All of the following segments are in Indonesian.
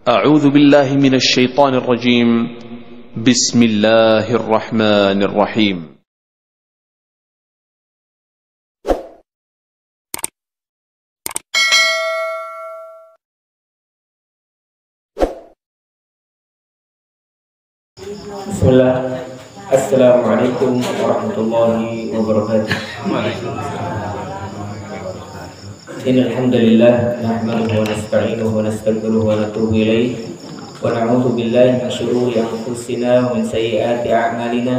أعوذ بالله من الشيطان الرجيم. بسم الله الرحمن الرحيم. بسم الله. السلام عليكم ورحمة الله وبركاته. إن الحمد لله نحمده ونستعينه ونستغفره ونتوب إليه ونعوذ بالله من شرور أنفسنا ومن سيئات أعمالنا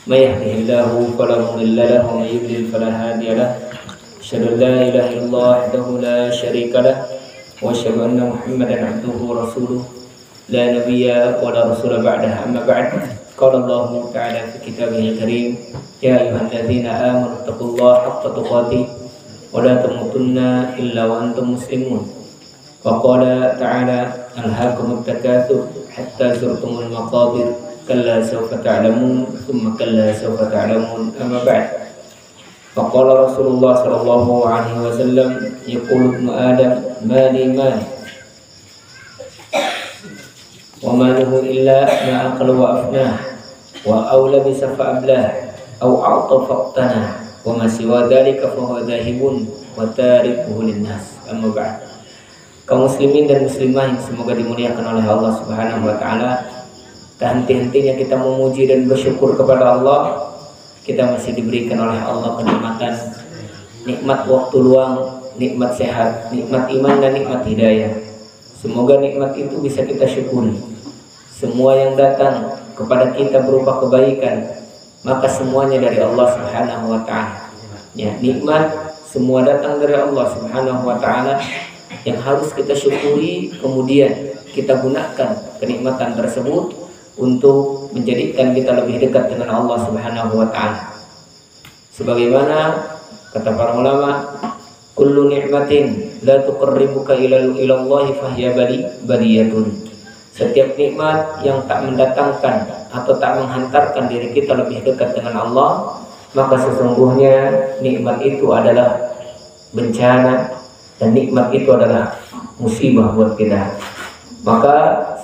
من يهده الله فلا مضل له ومن يضلل فلا هادي له أشهد أن لا إله إلا الله وحده لا شريك له وأشهد أن محمدا عبده ورسوله لا نبي ولا رسول بعده. أما بعد قال الله تعالى في كتابه الكريم يا أيها الذين آمنوا اتقوا الله حق تقاته ولا تموتن إلا وأنتم مسلمون. وقال تعالى ألهاكم التكاثر حتى زرتم المقابر كلا سوف تعلمون ثم كلا سوف تعلمون. أما بعد فقال رسول الله صلى الله عليه وسلم يقول ابن آدم مالي مالي وماله إلا ما أكل وأفناه أو لبس فأبلاه أو أعطى فاقتناه وما سوى ذلك فهو ذاهب وتاركه للناس. أما بعد. Kaum muslimin dan muslimah yang semoga dimuliakan oleh Allah Subhanahu wa taala, tak henti-hentinya kita memuji dan bersyukur kepada Allah. Kita masih diberikan oleh Allah kenikmatan, nikmat waktu luang, nikmat sehat, nikmat iman dan nikmat hidayah. Semoga nikmat itu bisa kita syukuri. Semua yang datang kepada kita berupa kebaikan, maka semuanya dari Allah Subhanahu wa taala. Ya, nikmat semua datang dari Allah Subhanahu wa taala yang harus kita syukuri, kemudian kita gunakan kenikmatan tersebut untuk menjadikan kita lebih dekat dengan Allah Subhanahu wa taala. Sebagaimana kata para ulama, kullu ni'matin la tuqarribuka ila Allah fahiya baliyatun. Setiap nikmat yang tak mendatangkan atau tak menghantarkan diri kita lebih dekat dengan Allah, maka sesungguhnya nikmat itu adalah bencana dan nikmat itu adalah musibah buat kita. Maka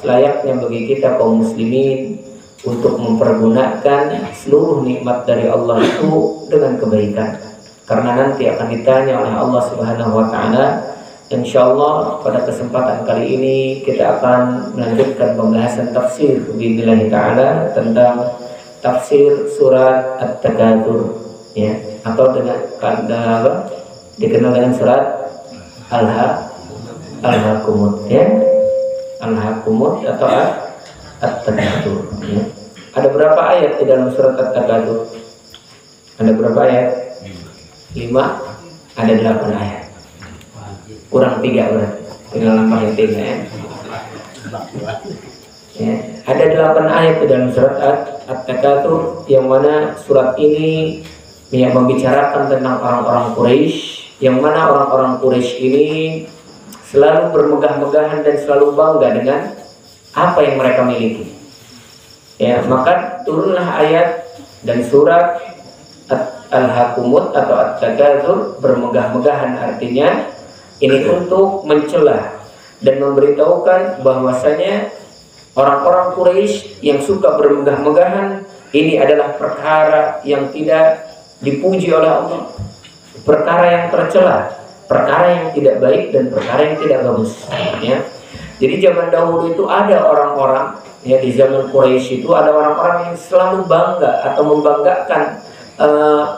selayaknya bagi kita kaum muslimin untuk mempergunakan seluruh nikmat dari Allah itu dengan kebaikan, karena nanti akan ditanya oleh Allah Subhanahu wa taala. Insyaallah pada kesempatan kali ini kita akan melanjutkan pembahasan tafsir billahi ta'ala tentang tafsir surat At-Takatsur, ya, atau dengan dikenal dengan surat Al-Hakumut, ya, Al-Hakumut atau At-Takatsur, ya. Ada berapa ayat di dalam surat At-Takatsur? Ada berapa ayat? 5, ada 8 ayat. Kurang 3 berarti, tinggal nambahin 3, ya. Ya. Ada 8 ayat di dalam surat At-Takatsur, yang mana surat ini yang membicarakan tentang orang-orang Quraisy, yang mana orang-orang Quraisy ini selalu bermegah-megahan dan selalu bangga dengan apa yang mereka miliki. Ya, maka turunlah ayat dan surat Al-Hakumut atau At-Takatsur, bermegah-megahan, artinya ini untuk mencela dan memberitahukan bahwasanya orang-orang Quraisy yang suka bermegah-megahan ini adalah perkara yang tidak dipuji oleh Allah, perkara yang tercela, perkara yang tidak baik dan perkara yang tidak bagus, ya. Jadi zaman dahulu itu ada orang-orang, ya, di zaman Quraisy itu ada orang-orang yang selalu bangga atau membanggakan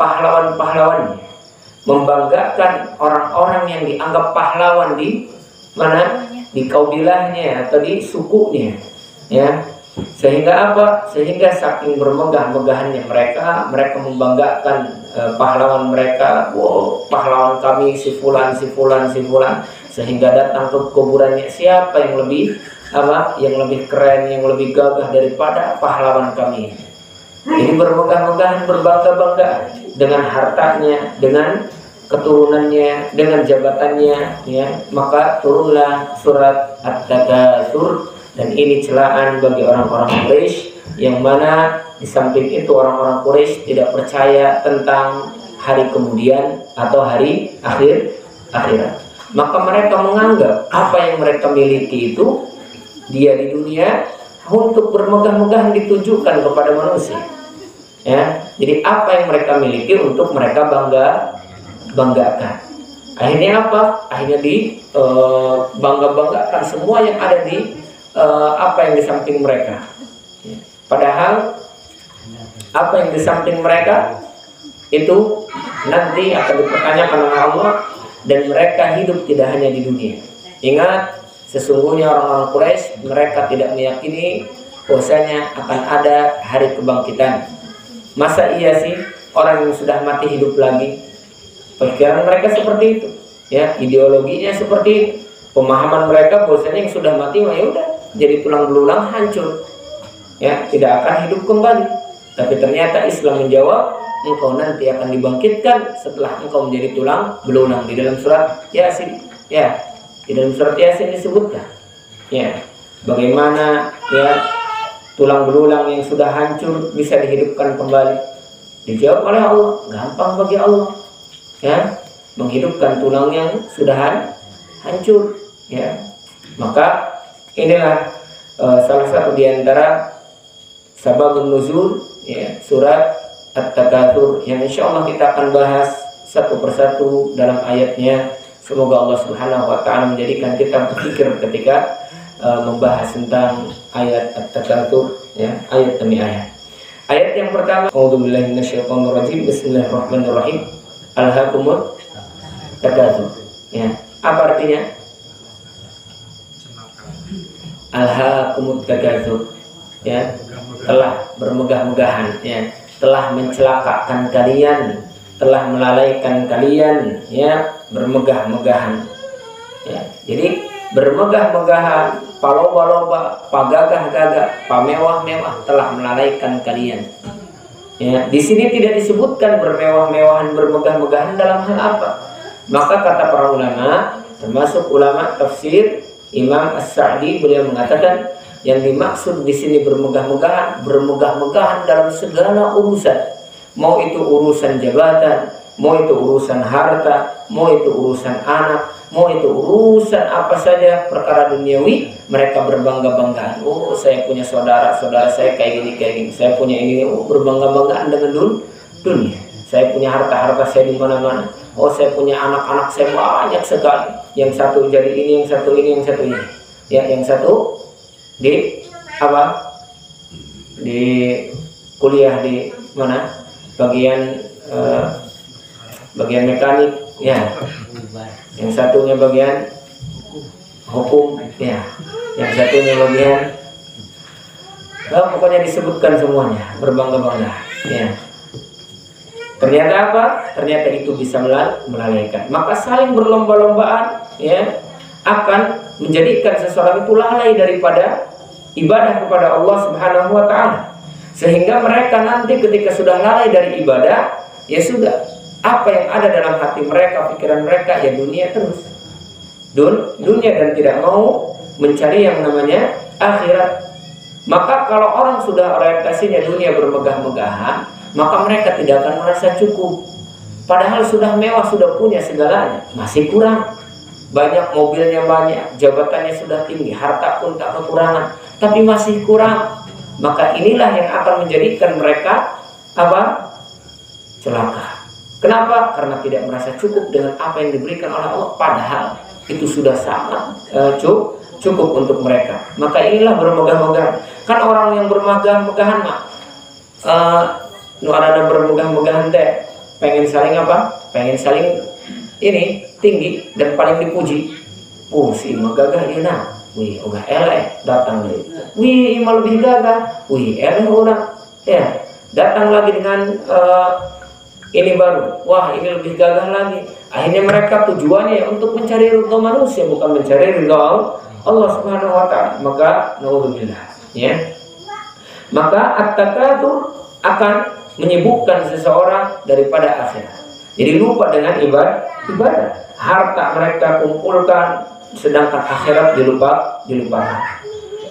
pahlawan-pahlawannya, membanggakan orang-orang yang dianggap pahlawan di mana, di kaubilahnya atau di sukunya, ya. Sehingga apa? Sehingga saking bermegah-megahannya mereka membanggakan pahlawan mereka. Wow, pahlawan kami si fulan, si fulan, si fulan. Sehingga datang ke kuburannya, siapa yang lebih yang lebih keren, yang lebih gagah daripada pahlawan kami. Ini bermegah-megahan, berbangga-bangga dengan hartanya, dengan keturunannya, dengan jabatannya, ya. Maka turunlah surat At-Takatsur, dan ini celaan bagi orang-orang Quraisy, yang mana di samping itu orang-orang Quraisy tidak percaya tentang hari kemudian atau hari akhirat. Maka mereka menganggap apa yang mereka miliki itu dia di dunia untuk bermegah-megahan ditujukan kepada manusia. Ya, jadi apa yang mereka miliki untuk mereka banggakan. Akhirnya apa? Akhirnya bangga-banggakan semua yang ada di apa yang di samping mereka. Ya. Padahal apa yang di samping mereka itu nanti akan dipertanyakan oleh Allah, dan mereka hidup tidak hanya di dunia. Ingat, sesungguhnya orang-orang Quraisy mereka tidak meyakini bahwasanya akan ada hari kebangkitan. Masa iya sih orang yang sudah mati hidup lagi? Pikiran mereka seperti itu, ya, ideologinya seperti itu. Pemahaman mereka bahwasanya yang sudah mati ya udah jadi tulang belulang, hancur, ya, tidak akan hidup kembali. Tapi ternyata Islam menjawab, engkau nanti akan dibangkitkan setelah engkau menjadi tulang belulang. Di dalam surat Yasin, ya, di dalam surat Yasin disebutkan, ya, bagaimana ya tulang belulang yang sudah hancur bisa dihidupkan kembali. Dijawab oleh Allah, gampang bagi Allah, ya, menghidupkan tulang yang sudah hancur, ya. Maka inilah salah satu di antara sababun nuzul, ya, surat At-Takatsur, yang insya Allah kita akan bahas satu persatu dalam ayatnya. Semoga Allah Subhanahu wa Ta'ala menjadikan kita berpikir ketika membahas tentang ayat At-Takatsur, ya, ayat demi ayat. Ayat yang pertama, A'udzubillahi minasyaitonirrajim. Bismillahirrahmanirrahim. Alhaakumut takatsur. Ya, apa artinya? Alhaakumut takatsur. Ya, telah bermegah-megahan, ya, telah mencelakakan kalian, telah melalaikan kalian, ya, bermegah-megahan. Ya, jadi bermegah-megahan, paloba-loba, pagagah-gagah, pamewah-mewah telah melalaikan kalian. Ya, di sini tidak disebutkan bermewah-mewahan, bermegah-megahan dalam hal apa. Maka kata para ulama, termasuk ulama tafsir Imam As-Sa'di, beliau mengatakan yang dimaksud di sini bermegah-megahan, bermegah-megahan dalam segala urusan. Mau itu urusan jabatan, mau itu urusan harta, mau itu urusan anak, mau itu urusan apa saja perkara duniawi, mereka berbangga-banggaan. Oh, saya punya saudara saya kayak gini. Saya punya ini, oh, berbangga-banggaan dengan dunia. Saya punya harta saya di mana-mana. Oh, saya punya anak-anak saya banyak sekali. Yang satu jadi ini, yang satu ini, yang satu ini. Ya, yang satu di apa? Di kuliah di mana? Bagian mekanik, ya. Yang satunya bagian hukum, ya. Yang satunya bagian, pokoknya disebutkan semuanya, berbangga-bangga, ya. Ternyata apa? Ternyata itu bisa melalaikan. Maka saling berlomba-lombaan, ya, akan menjadikan seseorang itu lalai daripada ibadah kepada Allah Subhanahu wa Ta'ala. Sehingga mereka nanti ketika sudah lalai dari ibadah, ya sudah, apa yang ada dalam hati mereka, pikiran mereka, ya dunia terus. Dunia, dan tidak mau mencari yang namanya akhirat. Maka kalau orang sudah orientasinya dunia bermegah-megahan, maka mereka tidak akan merasa cukup. Padahal sudah mewah, sudah punya segalanya, masih kurang. Banyak mobilnya, banyak jabatannya, sudah tinggi, harta pun tak kekurangan, tapi masih kurang. Maka inilah yang akan menjadikan mereka apa? Celaka. Kenapa? Karena tidak merasa cukup dengan apa yang diberikan oleh Allah. Padahal itu sudah sangat cukup untuk mereka. Maka inilah bermegah-megahan. Kan orang yang bermegah-megahan mah ada bermegah-megahan teh pengen saling apa? Pengen saling ini tinggi dan paling dipuji. Si magagah dia nah. Wih, udah eleh datang deh. Wih, imal lebih gagah. Wih, eleh orang. Ya, datang lagi dengan ini baru. Wah, ini lebih gagah lagi. Akhirnya mereka tujuannya untuk mencari ridha manusia, bukan mencari ridha Allah Subhanahu wa Ta'ala. Maka naudzubillah, ya. Maka at-takatsur akan menyibukkan seseorang daripada akhirat. Jadi lupa dengan ibadah. Harta mereka kumpulkan, sedangkan akhirat dilupakan.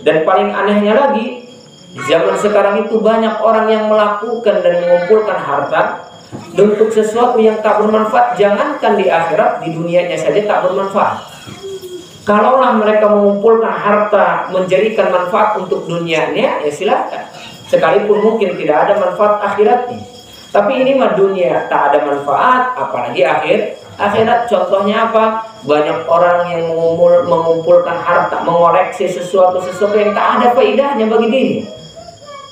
Dan paling anehnya lagi, di zaman sekarang itu banyak orang yang melakukan dan mengumpulkan harta untuk sesuatu yang tak bermanfaat. Jangankan di akhirat, di dunianya saja tak bermanfaat. Kalaulah mereka mengumpulkan harta menjadikan manfaat untuk dunianya, ya silakan. Sekalipun mungkin tidak ada manfaat akhiratnya. Tapi ini mah dunia tak ada manfaat, apalagi akhirat. Contohnya apa? Banyak orang yang mengumpulkan harta, mengoleksi sesuatu yang tak ada faedahnya bagi dirinya.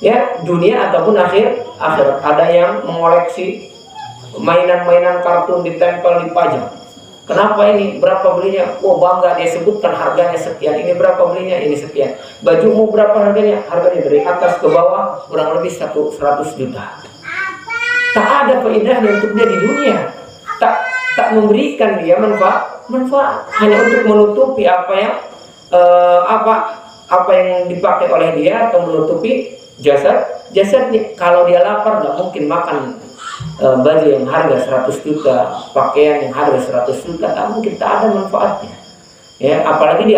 Ya, dunia ataupun akhirat. Ada yang mengoleksi mainan-mainan kartun ditempel dipajang. Kenapa ini? Berapa belinya? Oh bangga, dia sebutkan harganya sekian. Ini berapa belinya? Ini sekian. Bajumu berapa harganya? Harganya dari atas ke bawah kurang lebih 100 juta. Tak ada faedahnya untuk dia di dunia. Tak memberikan dia manfaat. Hanya untuk menutupi apa yang dipakai oleh dia, atau menutupi jasadnya. Kalau dia lapar nggak mungkin makan baju yang harga 100 juta, pakaian yang harga 100 juta, tak mungkin, tak ada manfaatnya. Ya, apalagi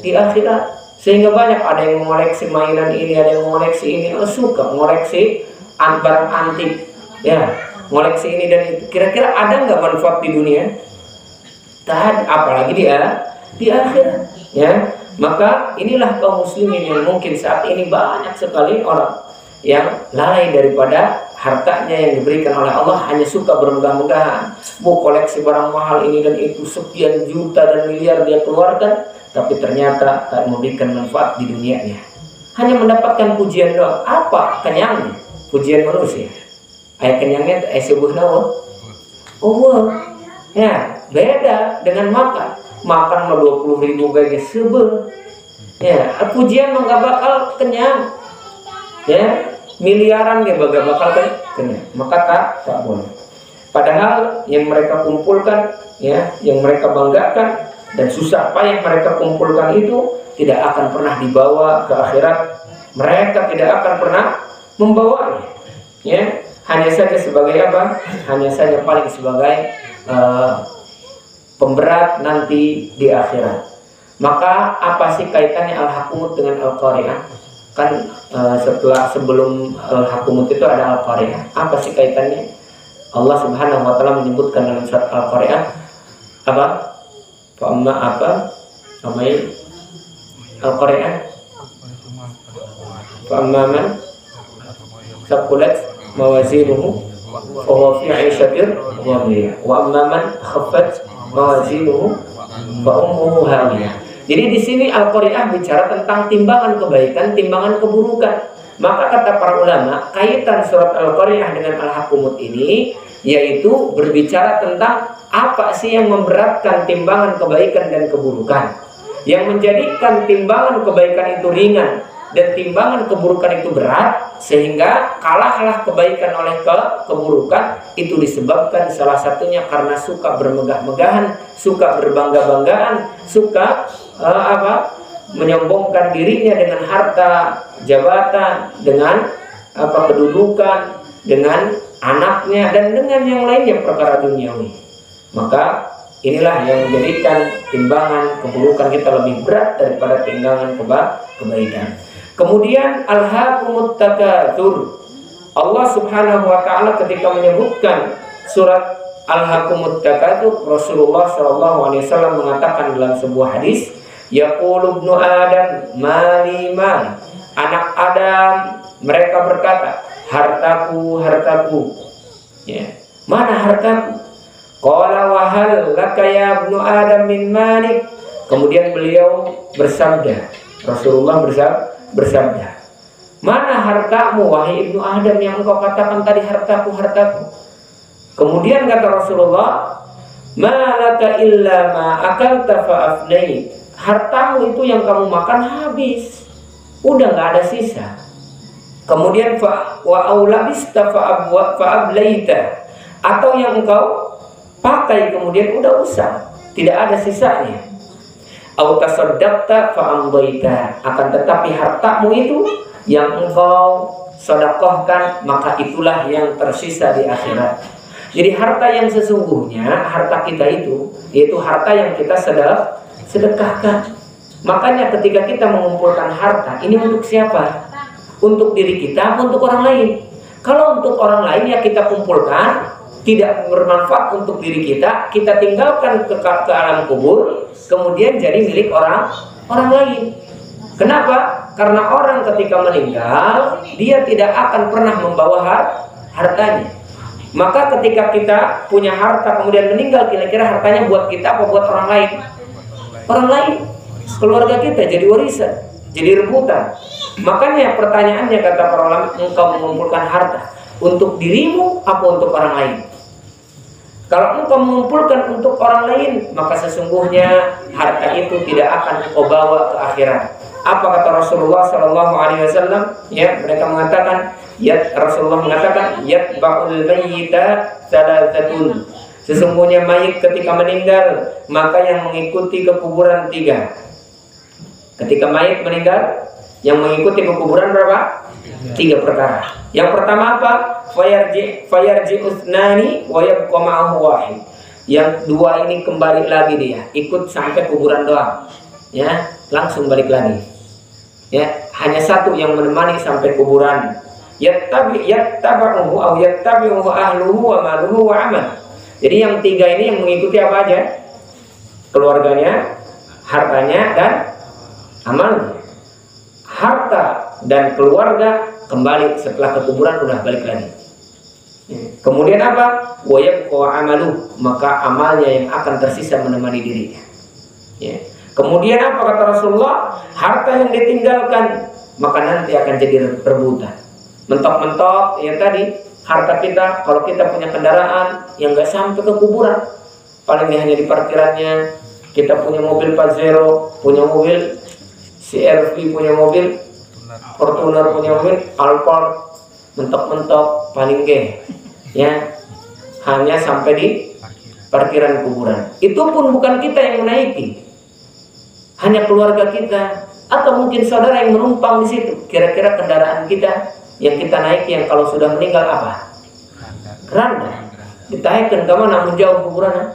di akhirat. Sehingga banyak ada yang mengoleksi mainan ini, ada yang mengoleksi ini, suka mengoleksi barang antik, ya, mengoleksi ini dan itu. Kira-kira ada nggak manfaat di dunia? Tak ada, apalagi di akhirat. Ya, maka inilah kaum muslimin yang mungkin saat ini banyak sekali orang yang lalai daripada hartanya yang diberikan oleh Allah, hanya suka bermegah-megahan, koleksi barang mahal ini dan itu, sekian juta dan miliar dia keluarkan, tapi ternyata tak memberikan manfaat di dunianya, hanya mendapatkan pujian doang. Apa kenyangnya? Pujian manusia. Ayat kenyangnya sebuah nawa. Ya, beda dengan makan mah 20.000 gaji sebel. Ya, pujian mah gak bakal kenyang. Ya, miliaran dia bakal kenyang. Maka tak boleh. Padahal yang mereka kumpulkan, ya, yang mereka banggakan dan susah payah mereka kumpulkan itu tidak akan pernah dibawa ke akhirat. Mereka tidak akan pernah membawanya. Ya, hanya saja sebagai apa? Hanya saja paling sebagai pemberat nanti di akhirat. Maka apa sih kaitannya Al-Hakumut dengan Al-Qari'ah? Kan sebelum Al-Hakumut itu ada Al-Qari'ah. Apa sih kaitannya? Allah Subhanahu wa taala menyebutkan dalam surat Al-Qari'ah apa? Al-Qari'ah. Fa'amma man thaqulat mawazinuhu fa huwa fi 'ishatin radiyah wa amma man khaffat mawazinuhu fa ummuhu hawiyah. Jadi di sini Al-Qari'ah bicara tentang timbangan kebaikan, timbangan keburukan. Maka kata para ulama, kaitan surat Al-Qari'ah dengan Al-Hakumut ini yaitu berbicara tentang apa sih yang memberatkan timbangan kebaikan dan keburukan, yang menjadikan timbangan kebaikan itu ringan dan timbangan keburukan itu berat, sehingga kalahlah kebaikan oleh keburukan. Itu disebabkan salah satunya karena suka bermegah-megahan, suka berbangga-banggaan, suka menyombongkan dirinya dengan harta, jabatan, dengan kedudukan, dengan anaknya, dan dengan yang lainnya perkara duniawi. Maka inilah yang menjadikan timbangan keburukan kita lebih berat daripada timbangan kebaikan. Kemudian Al-Hakumut Takatsur. Allah Subhanahu wa taala ketika menyebutkan surat Al-Hakumut Takatsur, Rasulullah SAW mengatakan dalam sebuah hadis, yaqulu ibnu Adam mali mal. Anak Adam mereka berkata, hartaku, hartaku. Ya, mana hartaku? Qala wa hal laka ya ibnu Adam min malik. Kemudian beliau bersabda, Rasulullah bersabda, mana hartamu wahai ibnu Adam yang engkau katakan tadi hartaku, hartaku? Kemudian kata Rasulullah, malaka illa ma akalta fa afnait. Hartamu itu yang kamu makan habis, udah nggak ada sisa. Kemudian wa aulabista fa ablaita, atau yang engkau pakai kemudian udah usang, tidak ada sisanya. Au tasaddaqta fa amdaita, akan tetapi hartamu itu yang engkau sedekahkan, maka itulah yang tersisa di akhirat. Jadi harta yang sesungguhnya, harta kita itu, yaitu harta yang kita sedekahkan. Makanya ketika kita mengumpulkan harta, ini untuk siapa? Untuk diri kita, untuk orang lain. Kalau untuk orang lain ya kita kumpulkan tidak bermanfaat untuk diri kita, kita tinggalkan ke alam kubur, kemudian jadi milik orang lain. Kenapa? Karena orang ketika meninggal, dia tidak akan pernah membawa hartanya. Maka ketika kita punya harta kemudian meninggal, kira-kira hartanya buat kita apa buat orang lain? Orang lain, keluarga kita jadi warisan, jadi rebutan. Makanya pertanyaannya kata para ulama, engkau mengumpulkan harta untuk dirimu apa untuk orang lain? Kalau engkau mengumpulkan untuk orang lain, maka sesungguhnya harta itu tidak akan engkau bawa ke akhirat. Apa kata Rasulullah Sallallahu Alaihi Wasallam? Ya, mereka mengatakan, Rasulullah mengatakan, yatba'ul mayyita thalathatun. Sesungguhnya mayit ketika meninggal, maka yang mengikuti ke kuburan 3. Ketika mayit meninggal, yang mengikuti ke kuburan berapa? 3 perkara. Yang pertama apa? Fayarji usnani wa yabqa ma'ahu wahid. Yang 2 ini kembali lagi dia, ikut sampai kuburan doang. Ya, langsung balik lagi. Ya, hanya 1 yang menemani sampai kuburan. Yattabi'uhu aw yattabi'uhu ahluhu wa maluhu wa amal. Jadi yang 3 ini yang mengikuti apa aja? Keluarganya, hartanya dan amalnya. Harta dan keluarga kembali setelah ke kuburan, udah balik lagi. Kemudian apa? Wa yabqa amalu, maka amalnya yang akan tersisa menemani dirinya. Ya. Kemudian apa kata Rasulullah? Harta yang ditinggalkan maka nanti akan jadi rebutan. Mentok-mentok ya tadi, harta kita, kalau kita punya kendaraan yang nggak sampai ke kuburan, paling hanya di parkirannya. Kita punya mobil Pajero, punya mobil CR-V, punya mobil Fortuner, punya mobil Alphard, mentok-mentok paling ya hanya sampai di parkiran kuburan. Itu pun bukan kita yang menaiki, hanya keluarga kita atau mungkin saudara yang menumpang di situ. Kira-kira kendaraan kita yang kita naiki yang kalau sudah meninggal apa? Keranda. Ditaikkan ke mana? Menjauh kuburan?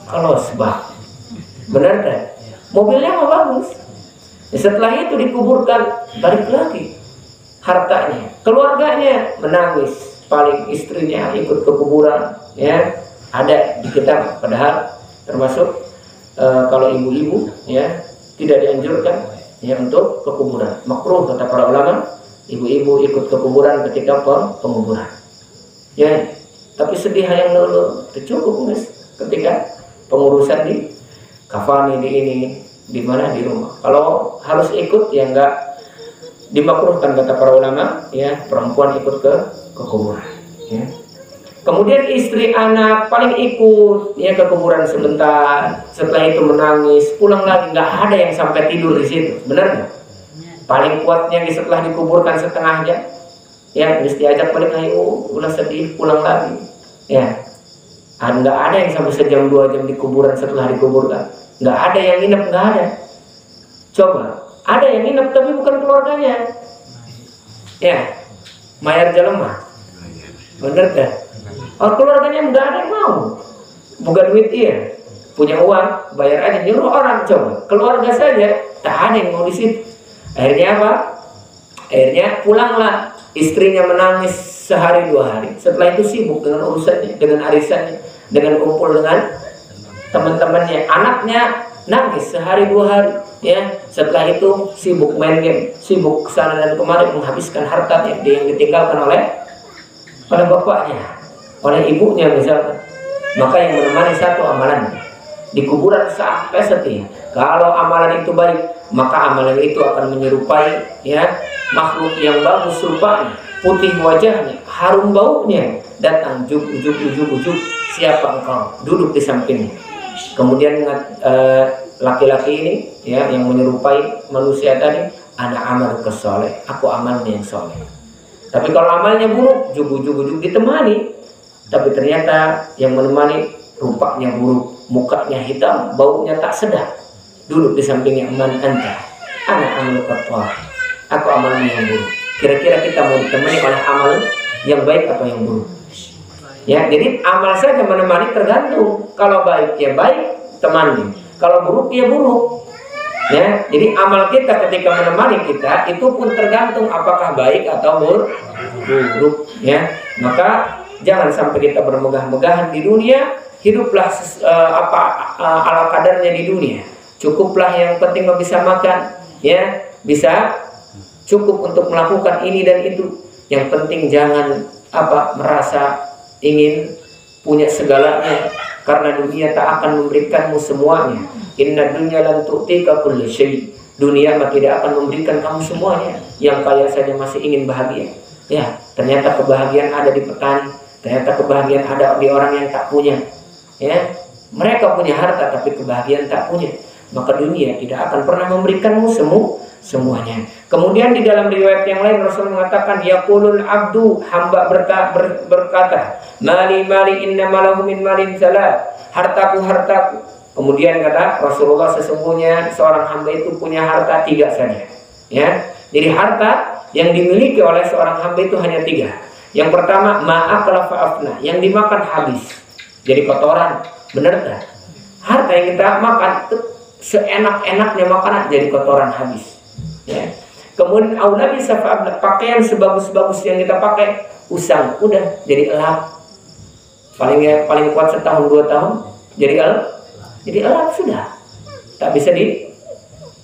Kalau sebab benar kan? Mobilnya mah bagus. Setelah itu dikuburkan, balik lagi hartanya, keluarganya menangis, paling istrinya ikut ke kuburan. Ya, ada di kita, padahal termasuk kalau ibu-ibu ya tidak dianjurkan ya untuk ke kuburan, makruh kata para ulama ibu-ibu ikut ke kuburan ketika penguburan. Ya, tapi sedih yang dulu cukup guys, ketika pengurusan di kafani di ini di mana di rumah. Kalau harus ikut ya enggak dimakruhkan kata para ulama ya, perempuan ikut ke kuburan. Ya. Kemudian istri anak paling ikut ya ke kuburan sebentar, setelah itu menangis, pulang lagi, nggak ada yang sampai tidur di situ, benar nggak? Paling kuatnya setelah dikuburkan setengah jam, ya mesti ajak balik, ayo udah sedih, pulang lagi, ya. Nggak ada yang sampai sejam 2 jam di kuburan setelah dikuburkan, nggak ada yang nginep, nggak ada. Coba, ada yang nginep tapi bukan keluarganya, ya, mayar jelemah, bener dah. Oh, keluarganya nggak ada yang mau, bukan duit dia, punya uang, bayar aja, nyuruh orang. Coba, keluarga saja tak ada yang mau di situ. Akhirnya apa? Akhirnya pulanglah, istrinya menangis sehari 2 hari. Setelah itu sibuk dengan urusannya, dengan arisannya, dengan kumpul dengan teman-temannya. Anaknya nangis sehari 2 hari. Ya, setelah itu sibuk main game, sibuk kesana dan kemari, menghabiskan hartanya yang ditinggalkan oleh bapaknya, oleh ibunya misalkan. Maka yang menemani satu amalan di kuburan sampai setia. Kalau amalan itu baik, maka amalan itu akan menyerupai ya makhluk yang bagus rupanya, putih wajahnya, harum baunya, datang juk, siapa engkau? Duduk di sampingnya. Kemudian laki-laki ini ya yang menyerupai manusia tadi, ana amaluka sholeh, aku amalnya yang soleh. Tapi kalau amalnya buruk, jugu ditemani, tapi ternyata yang menemani rupanya buruk, mukanya hitam, baunya tak sedap. Duduk di sampingnya, man anta, ana amaluka sholeh, aku amalnya yang buruk. Kira-kira kita mau ditemani oleh amal yang baik atau yang buruk? Ya, jadi amal saja menemani tergantung. Kalau baik ya baik, temani. Kalau buruk ya buruk. Ya, jadi amal kita ketika menemani kita itu pun tergantung apakah baik atau buruk. Ya, maka jangan sampai kita bermegah-megahan di dunia. Hiduplah ala kadarnya di dunia. Cukuplah yang penting bisa makan, ya, bisa cukup untuk melakukan ini dan itu. Yang penting jangan merasa ingin punya segalanya, karena dunia tak akan memberikanmu semuanya. Inna dunya lan tu'tika kulli syai'. Dunia tidak akan memberikan kamu semuanya. Yang kaya saja masih ingin bahagia. Ya, ternyata kebahagiaan ada di petani, ternyata kebahagiaan ada di orang yang tak punya. Ya, mereka punya harta tapi kebahagiaan tak punya. Maka dunia tidak akan pernah memberikanmu semuanya. Kemudian di dalam riwayat yang lain Rasul mengatakan, yaqulul abdu, hamba berkata, mali inna malahu min malin salat, hartaku. Kemudian kata Rasulullah, sesungguhnya seorang hamba itu punya harta 3 saja. Ya, jadi harta yang dimiliki oleh seorang hamba itu hanya 3. Yang pertama, ma'akala fa'afna, yang dimakan habis, jadi kotoran. Benar tak? Harta yang kita makan seenak-enaknya makanan jadi kotoran habis. Ya. Kemudian aula bisa pakaian sebagus-bagus yang kita pakai usang, udah jadi elap. Paling kuat setahun 2 tahun jadi elap sudah, tak bisa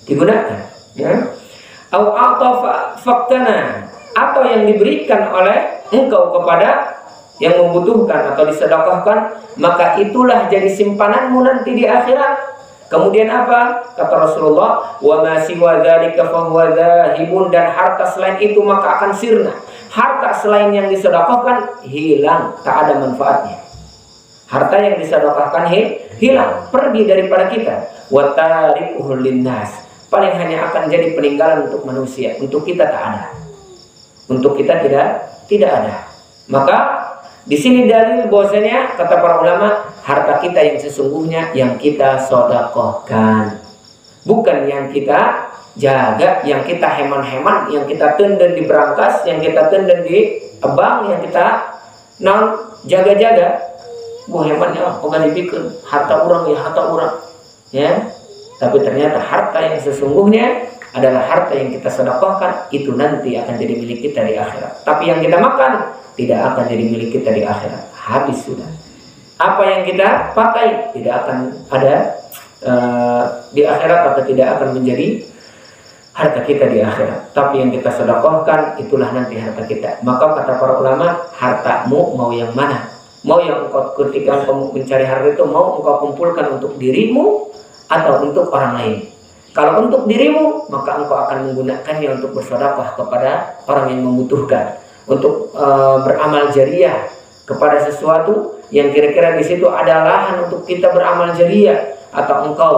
digunakan. Ya. Atau yang diberikan oleh engkau kepada yang membutuhkan atau disedekahkan, maka itulah jadi simpananmu nanti di akhirat. Kemudian apa? Kata Rasulullah, wa ma siwa dzalika fa huwa dzahibun, dan harta selain itu maka akan sirna. Harta selain yang disedekahkan hilang, tak ada manfaatnya. Harta yang disedekahkan hilang, pergi daripada kita. Wa tarikuhul linnas, paling hanya akan jadi peninggalan untuk manusia. Untuk kita tak ada. Untuk kita tidak ada. Maka di sini dalil bahwasanya kata para ulama, harta kita yang sesungguhnya yang kita sedekahkan, bukan yang kita jaga, yang kita heman-heman, yang kita tenden di berangkas, yang kita tenden di bank, yang kita jaga-jaga. Bu hemannya bukan dipikir harta orang ya. Tapi ternyata harta yang sesungguhnya adalah harta yang kita sedekahkan, itu nanti akan jadi milik kita di akhirat. Tapi yang kita makan tidak akan jadi milik kita di akhirat, habis sudah. Apa yang kita pakai tidak akan ada di akhirat, atau tidak akan menjadi harta kita di akhirat. Tapi yang kita sedekahkan itulah nanti harta kita. Maka kata para ulama, hartamu mau yang mana? Mau yang engkau ketika kamu mencari harta itu mau engkau kumpulkan untuk dirimu atau untuk orang lain? Kalau untuk dirimu, maka engkau akan menggunakannya untuk bersedekah kepada orang yang membutuhkan, untuk beramal jariah kepada sesuatu yang kira-kira di situ ada lahan untuk kita beramal jariah, atau engkau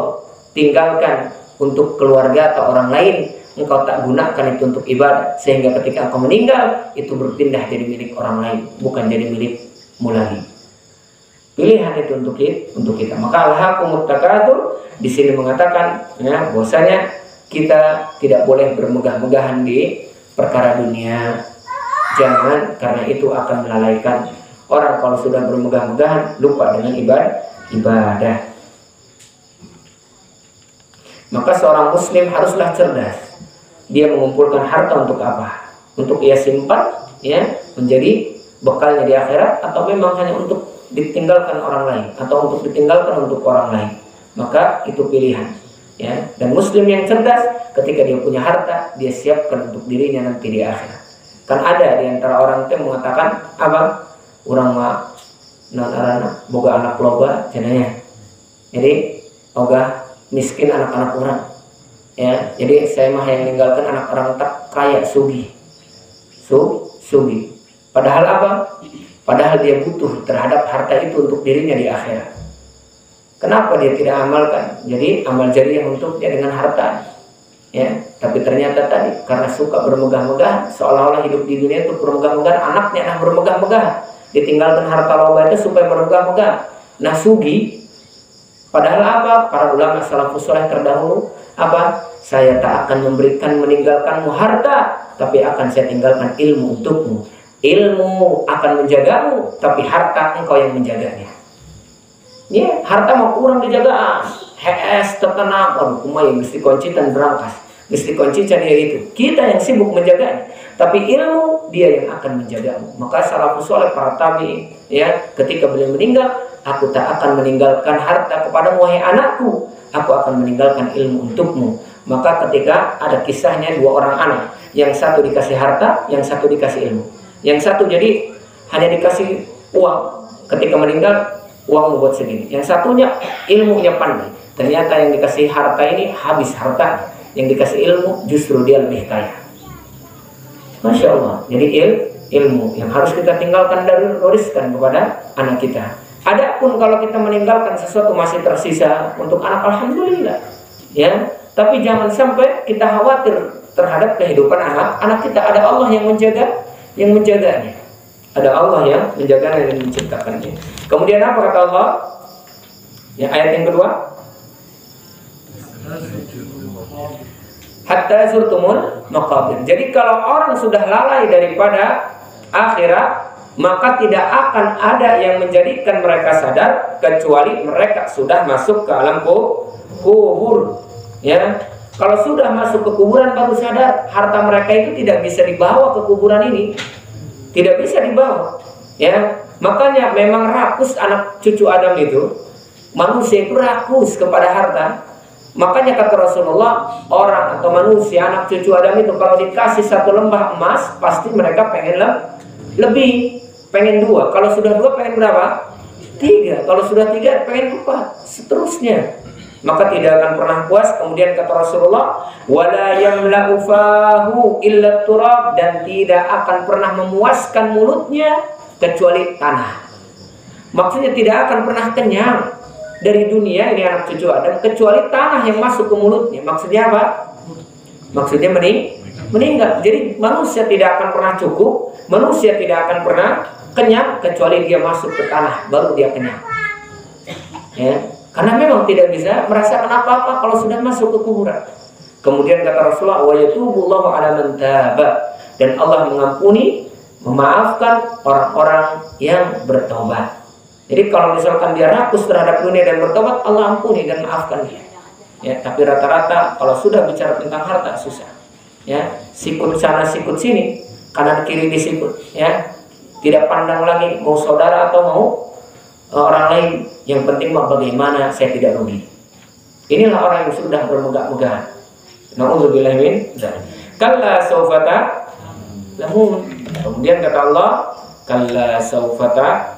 tinggalkan untuk keluarga atau orang lain, engkau tak gunakan itu untuk ibadah, sehingga ketika engkau meninggal itu berpindah jadi milik orang lain, bukan jadi milikmu lagi. Pilihan itu untuk kita. Maka alhaakumut takatsur di sini mengatakan, ya, bahwasanya kita tidak boleh bermegah-megahan di perkara dunia. Jangan, karena itu akan melalaikan orang. Kalau sudah bermegah-megahan lupa dengan ibadah. Maka seorang muslim haruslah cerdas. Dia mengumpulkan harta untuk apa? Untuk ia simpan, ya, menjadi bekalnya di akhirat, atau memang hanya untuk ditinggalkan orang lain, atau untuk ditinggalkan untuk orang lain. Maka itu pilihan, ya. Dan muslim yang cerdas, ketika dia punya harta, dia siapkan untuk dirinya nanti di akhirat. Kan ada di antara orang itu mengatakan, apa? Orang mah non-arana boga anak loba cenanya. Jadi oga miskin anak-anak orang. Ya, jadi saya mah yang meninggalkan anak orang tak kaya sugi. Sugi. Padahal apa? Padahal dia butuh terhadap harta itu untuk dirinya di akhirat. Kenapa dia tidak amalkan? Jadi amal jariah untuk dia dengan harta. Ya, tapi ternyata tadi karena suka bermegah-megah, seolah-olah hidup di dunia itu bermegah-megah, anaknya bermegah-megah, ditinggalkan harta loba itu supaya bermegah-megah. Nah, sugi. Padahal apa? Para ulama salafus saleh terdahulu apa? Saya tak akan meninggalkanmu harta, tapi akan saya tinggalkan ilmu untukmu. Ilmu akan menjagamu, tapi harta engkau yang menjaganya. Ya, harta mau kurang dijaga. HS tertenang, waduh, kumai mesti kuncitan berangkas. mesti kunci dia itu. Kita yang sibuk menjaganya, tapi ilmu dia yang akan menjagamu. Maka salafus saleh para tabi'in, ya, ketika beliau meninggal, aku tak akan meninggalkan harta kepadamu wahai anakku, aku akan meninggalkan ilmu untukmu. Maka ketika ada kisahnya dua orang anak, yang satu dikasih harta, yang satu dikasih ilmu. Yang satu jadi hanya dikasih uang, ketika meninggal uang buat segini. Yang satunya ilmunya pandai. Ternyata yang dikasih harta ini habis harta, yang dikasih ilmu justru dia lebih kaya. Masya Allah. Jadi ilmu yang harus kita tinggalkan dan wariskan kepada anak kita. Adapun kalau kita meninggalkan sesuatu masih tersisa untuk anak, alhamdulillah, ya. Tapi jangan sampai kita khawatir terhadap kehidupan anak kita. Ada Allah yang menjaganya. Ada Allah yang menjaganya dan menciptakannya. Kemudian apa kata Allah? Yang ayat yang kedua, hatta zurtumul maqabir. Jadi kalau orang sudah lalai daripada akhirat, maka tidak akan ada yang menjadikan mereka sadar kecuali mereka sudah masuk ke alam kubur. Ya, kalau sudah masuk ke kuburan baru sadar harta mereka itu tidak bisa dibawa ke kuburan ini, tidak bisa dibawa. Ya, makanya memang rakus anak cucu Adam itu, manusia itu rakus kepada harta. Makanya kata Rasulullah, orang atau manusia anak cucu Adam itu kalau dikasih satu lembah emas, pasti mereka pengen lebih, pengen dua. Kalau sudah dua pengen berapa? 3. Kalau sudah 3 pengen 4, seterusnya. Maka tidak akan pernah puas. Kemudian kata Rasulullah, wala yamla'u fahu illa turab, dan tidak akan pernah memuaskan mulutnya kecuali tanah. Maksudnya tidak akan pernah kenyang dari dunia ini anak cucu Adam kecuali tanah yang masuk ke mulutnya. Maksudnya apa? Maksudnya meninggal. Jadi manusia tidak akan pernah cukup, manusia tidak akan pernah kenyang kecuali dia masuk ke tanah, baru dia kenyang. Ya. Karena memang tidak bisa merasakan apa-apa kalau sudah masuk ke kuburan. Kemudian kata Rasulullah, wa yatubullahu ala man taba, dan Allah mengampuni, memaafkan orang-orang yang bertobat. Jadi kalau misalkan dia rakus terhadap dunia dan bertobat, Allah ampuni dan maafkan dia. Ya, tapi rata-rata kalau sudah bicara tentang harta susah. Ya, sikut sana sikut sini, kanan kiri disikut, ya. Tidak pandang lagi mau saudara atau mau orang lain, yang penting mah bagaimana saya tidak rugi. Inilah orang yang sudah bermegah-megahan. Na'udzubillah min dzalik. Kalla saufata lamun. Kemudian kata Allah, kalla saufata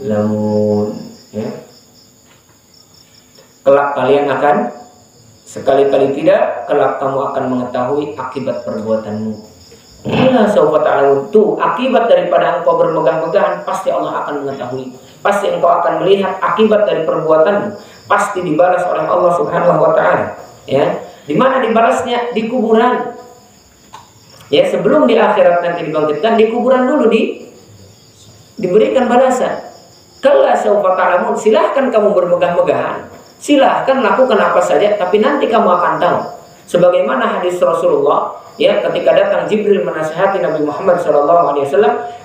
lamun. Ya. Kelak kalian akan, sekali-kali tidak, kelak kamu akan mengetahui akibat perbuatanmu. Kalla saufata lamun. Tuh akibat daripada engkau bermegah-megahan, pasti Allah akan mengetahui. Pasti engkau akan melihat akibat dari perbuatanmu. Pasti dibalas oleh Allah Subhanahu wa ta'ala. Ya. Di mana dibalasnya? Di kuburan. Ya, sebelum di akhirat nanti dibangkitkan, di kuburan dulu diberikan balasan. Kalla saufa ta'lamun, silahkan kamu bermegah-megahan, silahkan lakukan apa saja, tapi nanti kamu akan tahu. Sebagaimana hadis Rasulullah, ya, ketika datang Jibril menasihati Nabi Muhammad SAW,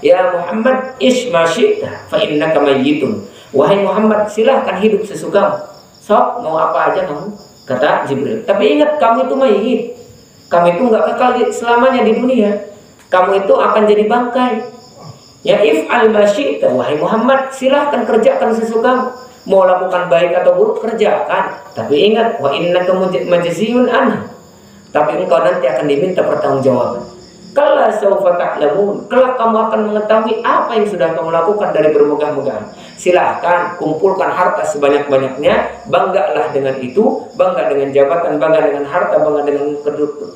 ya Muhammad, ish ma syi'ta fa innaka mayyitun. Wahai Muhammad, silahkan hidup sesukamu. Sok, mau apa aja kamu, kata Jibril. Tapi ingat, kamu itu mayyit. Kamu itu nggak kekal selamanya di dunia. Kamu itu akan jadi bangkai. Ya, if'al ma syi'ta, wahai Muhammad, silahkan kerjakan sesukamu. Mau lakukan baik atau buruk, kerjakan. Tapi ingat, wa innaka majziyun anha. Tapi engkau nanti akan diminta pertanggungjawaban. Kalla saufa ta'lamun, kelak kamu akan mengetahui apa yang sudah kamu lakukan dari bermegah-megahan. Silahkan kumpulkan harta sebanyak-banyaknya, banggalah dengan itu, bangga dengan jabatan, bangga dengan harta, bangga dengan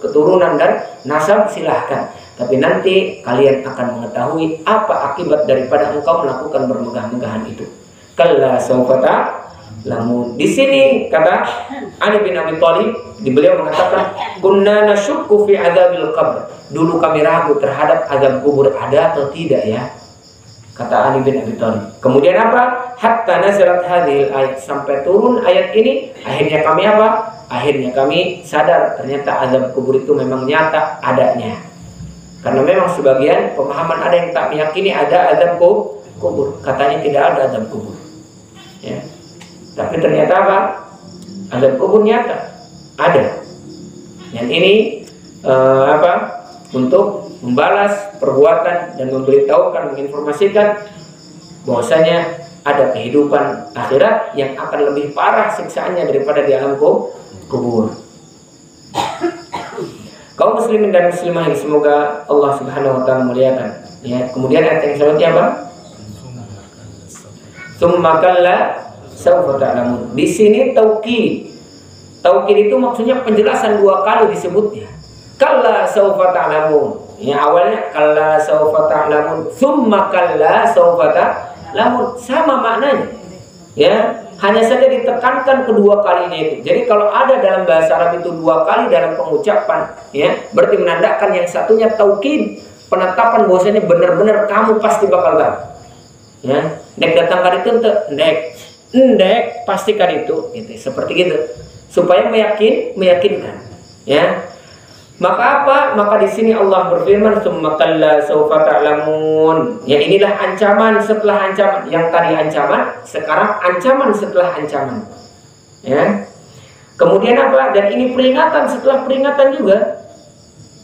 keturunan dan nasab, silahkan. Tapi nanti kalian akan mengetahui apa akibat daripada engkau melakukan bermegah-megahan itu. Kalla saufa ta'lamun. Di sini kata Ali bin Abi Thalib, beliau mengatakan, kunna nasyukku fi adzabil qabr. Dulu kami ragu terhadap azab kubur ada atau tidak, ya. Kata Ali bin Abi Thalib. Kemudian apa? Hatta nazalat hadhil ayat, sampai turun ayat ini, akhirnya kami apa? Akhirnya kami sadar ternyata azab kubur itu memang nyata adanya. Karena memang sebagian pemahaman ada yang tak meyakini ada azab kubur. Katanya tidak ada azab kubur. Ya. Tapi ternyata apa? Azab kubur nyata ada. Dan ini untuk membalas perbuatan dan memberitahukan, menginformasikan bahwasanya ada kehidupan akhirat yang akan lebih parah siksaannya daripada di alam kubur. Kaum muslimin dan muslimah yang semoga Allah Subhanahu wa taala muliakan. Ya, kemudian ayat yang selanjutnya apa? Tsumma kalla saufa ta'lamun. Di sini taukid. Taukid itu maksudnya penjelasan dua kali disebutnya. Kalla saufa ta'lamun. Ya, awalnya kalla saufa ta'lamun, tsumma kalla saufa ta'lamun, sama maknanya. Ya, hanya saja ditekankan kedua kalinya itu. Jadi kalau ada dalam bahasa Arab itu dua kali dalam pengucapan, ya, berarti menandakan yang satunya taukid, penetapan bahwasanya benar-benar kamu pasti bakal tahu. Ya, nek datang kali itu ndek pastikan itu, gitu. Seperti gitu. Supaya meyakinkan, ya. Maka apa? Maka di sini Allah berfirman, "Tsumma kalla saufa ta'lamun." Ya, inilah ancaman setelah ancaman. Yang tadi ancaman, sekarang ancaman setelah ancaman. Ya. Kemudian apa? Dan ini peringatan setelah peringatan juga.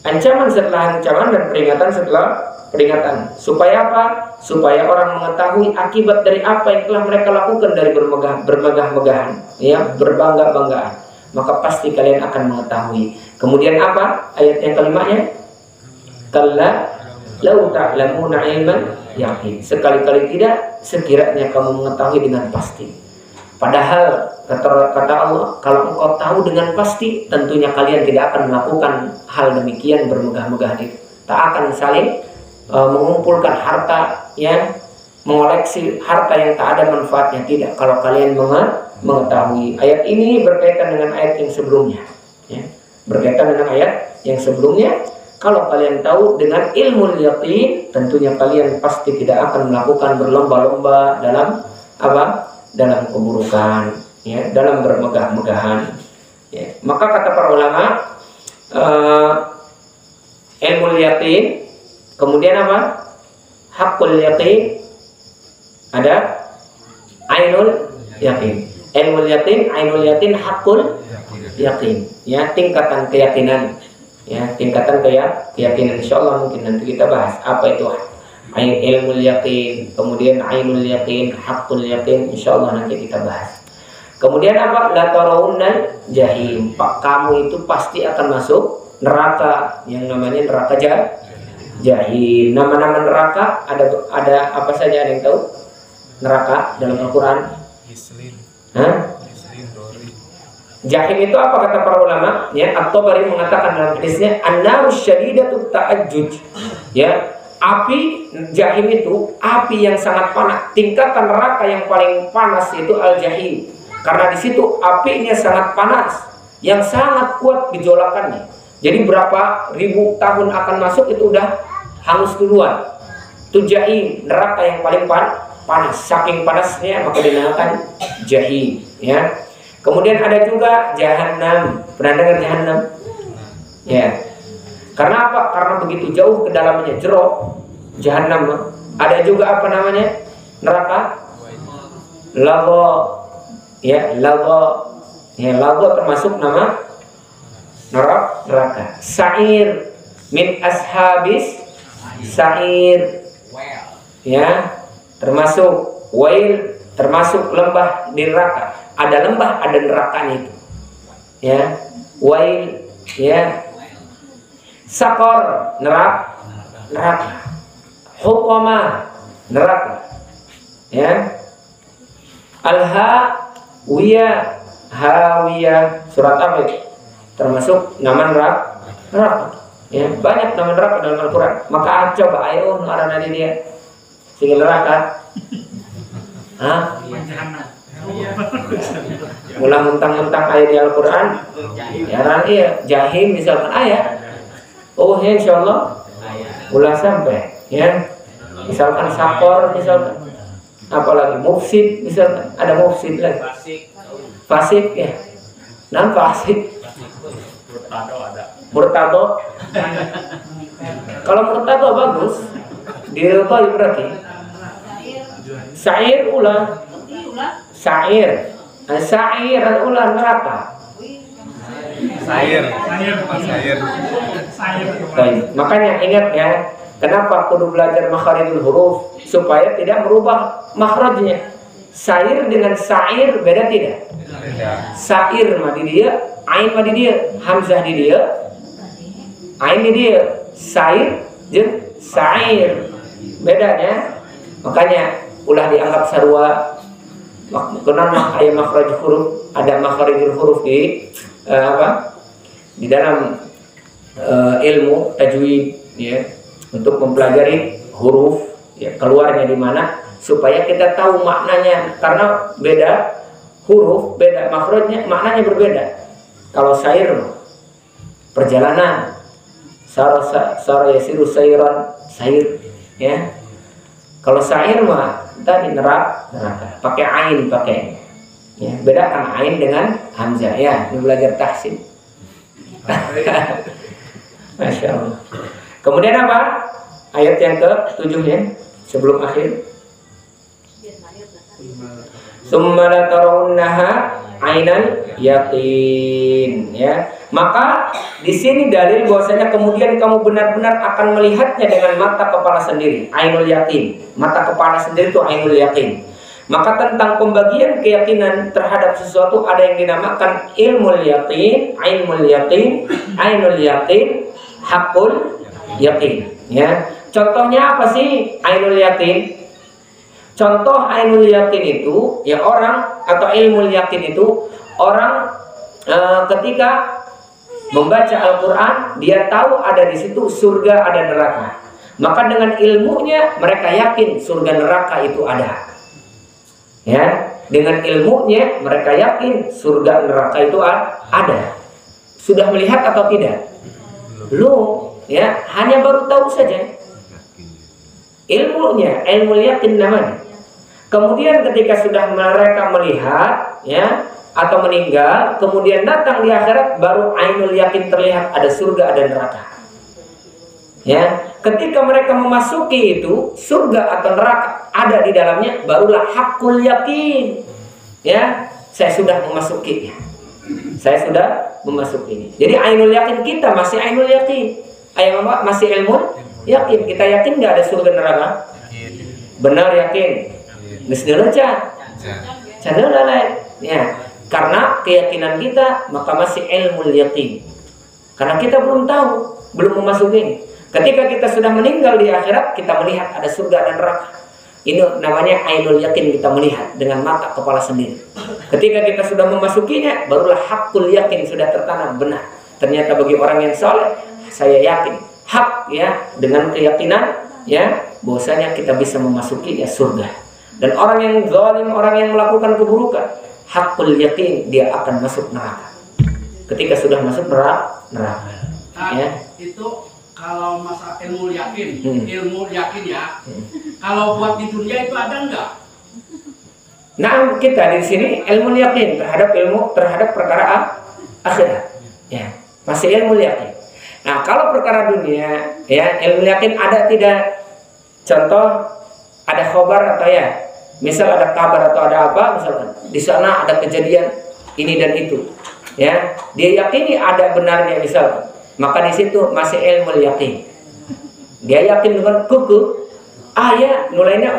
Ancaman setelah ancaman dan peringatan setelah peringatan. Supaya apa? Supaya orang mengetahui akibat dari apa yang telah mereka lakukan dari bermegah-megahan, ya, berbangga-banggaan. Maka pasti kalian akan mengetahui. Kemudian apa? Ayat yang kelimanya, kalla lau ta'lamuna ilman yaqin. Sekali-kali tidak, sekiranya kamu mengetahui dengan pasti. Padahal kata Allah, kalau engkau tahu dengan pasti, tentunya kalian tidak akan melakukan hal demikian bermegah-megahan itu. Tak akan saling mengumpulkan harta, ya, mengoleksi harta yang tak ada manfaatnya, tidak. Kalau kalian mengetahui. Ayat ini berkaitan dengan ayat yang sebelumnya, ya. Berkaitan dengan ayat yang sebelumnya. Kalau kalian tahu dengan ilmu yaqin, tentunya kalian pasti tidak akan melakukan berlomba-lomba dalam apa? Dalam keburukan, ya, dalam bermegah-megahan. Ya. Maka kata para ulama, ilmu yaqin, kemudian apa? Hakul yaqin, ada ainul yaqin. Ilmu yaqin, ainul yaqin, hakul yaqin. Ya, tingkatan keyakinan. Ya, tingkatan keyakinan. Insyaallah mungkin nanti kita bahas apa itu ilmu yaqin, kemudian ainul yaqin, hakul yaqin. Insyaallah nanti kita bahas. Kemudian apa? La tarawunnal jahim. Pak, kamu itu pasti akan masuk neraka yang namanya neraka jahim. Nama-nama neraka ada apa saja, ada yang tahu? Neraka dalam Al-Qur'an. Jahim itu apa kata para ulama? Ya, At-Tabari mengatakan dalam hadisnya, an-narus syadidatut ta'ajjuj. Ya, api jahim itu api yang sangat panas. Tingkatan neraka yang paling panas itu al-jahim. Karena di situ apinya sangat panas, yang sangat kuat gejolakannya. Jadi berapa ribu tahun akan masuk itu udah hangus duluan. Itu jahim, neraka yang paling panas. Saking panasnya maka dinamakan jahim, ya. Kemudian ada juga Jahannam. Pernah dengar Jahannam? Ya. Karena apa? Karena begitu jauh ke dalamnya, jeruk Jahannam. Ada juga apa namanya? Neraka Lagha. Ya, Lagha. Ya, Lagha termasuk nama neraka. Sa'ir min ashabis sa'ir. Ya, termasuk wail, termasuk lembah di neraka. Ada lembah, ada nerakanya itu. Ya, wail, ya. Sakor, neraka. Hukama, neraka. Ya. Al-Hawiyah, Hawiyah, surat apa itu? Termasuk nama neraka. Ya, banyak nama neraka dalam Al-Qur'an. Maka coba ayo ngarana dia. Sing neraka. Hah? Mula mentang-mentang ayat di Al-Quran, ya nanti jahim misalkan ayat. Oh ya, insyaallah mula sampai, ya. Misalkan sakor, misalkan apalagi mufsid, misalkan ada mufsid lagi. Fasik, ya. Nan fasik. Murtado. Kalau murtado bagus, diridhoi berarti. Sa'ir ulah. Sa'ir al-ulah neraka. Sair. Baik. Makanya ingat ya, kenapa kudu belajar makharijul huruf supaya tidak merubah makhrajnya. Sair dengan sair beda tidak? Sair mah di dia, ain mah di dia, hamzah di dia, ain di dia. Sair jeung sair bedanya. Makanya ulah dianggap sarua. Kenapa aya makhraj huruf, ada makharijul huruf di di dalam ilmu tajwid ya, untuk mempelajari huruf ya, keluarnya di mana supaya kita tahu maknanya, karena beda huruf, beda makhrajnya, maknanya berbeda. Kalau sair perjalanan, sar yasiru sayran, sair ya. Kalau sair mah tadi neraka, pakai ain pakai ya, bedakan ain dengan hamzah ya, ini belajar tahsin. Masya Allah. Kemudian apa? Ayat yang ke-7 ya, sebelum akhir. Summa la tarawunnaha ainal yaqin ya. Maka di sini dalil bahwasanya kemudian kamu benar-benar akan melihatnya dengan mata kepala sendiri, ainul yaqin. Mata kepala sendiri itu ainul yaqin. Maka tentang pembagian keyakinan terhadap sesuatu ada yang dinamakan ilmul yaqin, ainul yaqin, ainul yaqin, hakul yaqin ya. Contohnya apa sih ainul yaqin? Contoh ainul yaqin itu ya, orang atau ilmul yaqin itu orang ketika membaca Al-Quran dia tahu ada di situ surga, ada neraka. Maka dengan ilmunya mereka yakin surga neraka itu ada. Ya, dengan ilmunya mereka yakin surga neraka itu ada. Sudah melihat atau tidak? Belum, ya, hanya baru tahu saja. Ilmunya, ilmu yakin namanya. Kemudian ketika sudah mereka melihat, ya, atau meninggal, kemudian datang di akhirat, baru ainul yakin terlihat ada surga, ada neraka. Ya, ketika mereka memasuki itu surga atau neraka ada di dalamnya, barulah hakul yakin. Ya, saya sudah memasukinya. Saya sudah memasukinya. Jadi ainul yakin kita masih ainul yakin. Ayat masih ilmu yakin. Kita yakin nggak ada surga neraka? Benar yakin. Nesdelaca. Cadel ya. Karena keyakinan kita maka masih ilmu yakin. Karena kita belum tahu, belum memasuki. Ketika kita sudah meninggal di akhirat, kita melihat ada surga dan neraka. Ini namanya ainul yakin, kita melihat dengan mata kepala sendiri. Ketika kita sudah memasukinya, barulah hakul yakin, sudah tertanam benar. Ternyata bagi orang yang saleh, saya yakin hak ya, dengan keyakinan ya, bahwasanya kita bisa memasukinya surga. Dan orang yang zalim, orang yang melakukan keburukan, hakul yakin dia akan masuk neraka. Ketika sudah masuk neraka. Ya. Itu kalau masa ilmu yakin, ilmu yakin ya. Kalau buat di dunia itu ada enggak? Nah, kita di sini ilmu yakin terhadap perkara akhirat. Ya, masih ilmu yakin. Nah, kalau perkara dunia, ya, ilmu yakin ada tidak? Contoh, ada khobar atau ya, misal ada kabar atau ada apa, misalkan di sana ada kejadian ini dan itu, ya, dia yakini ada benarnya misalkan. Maka di situ masih ilmu yakin. Dia yakin dengan kuku, ayat nulainya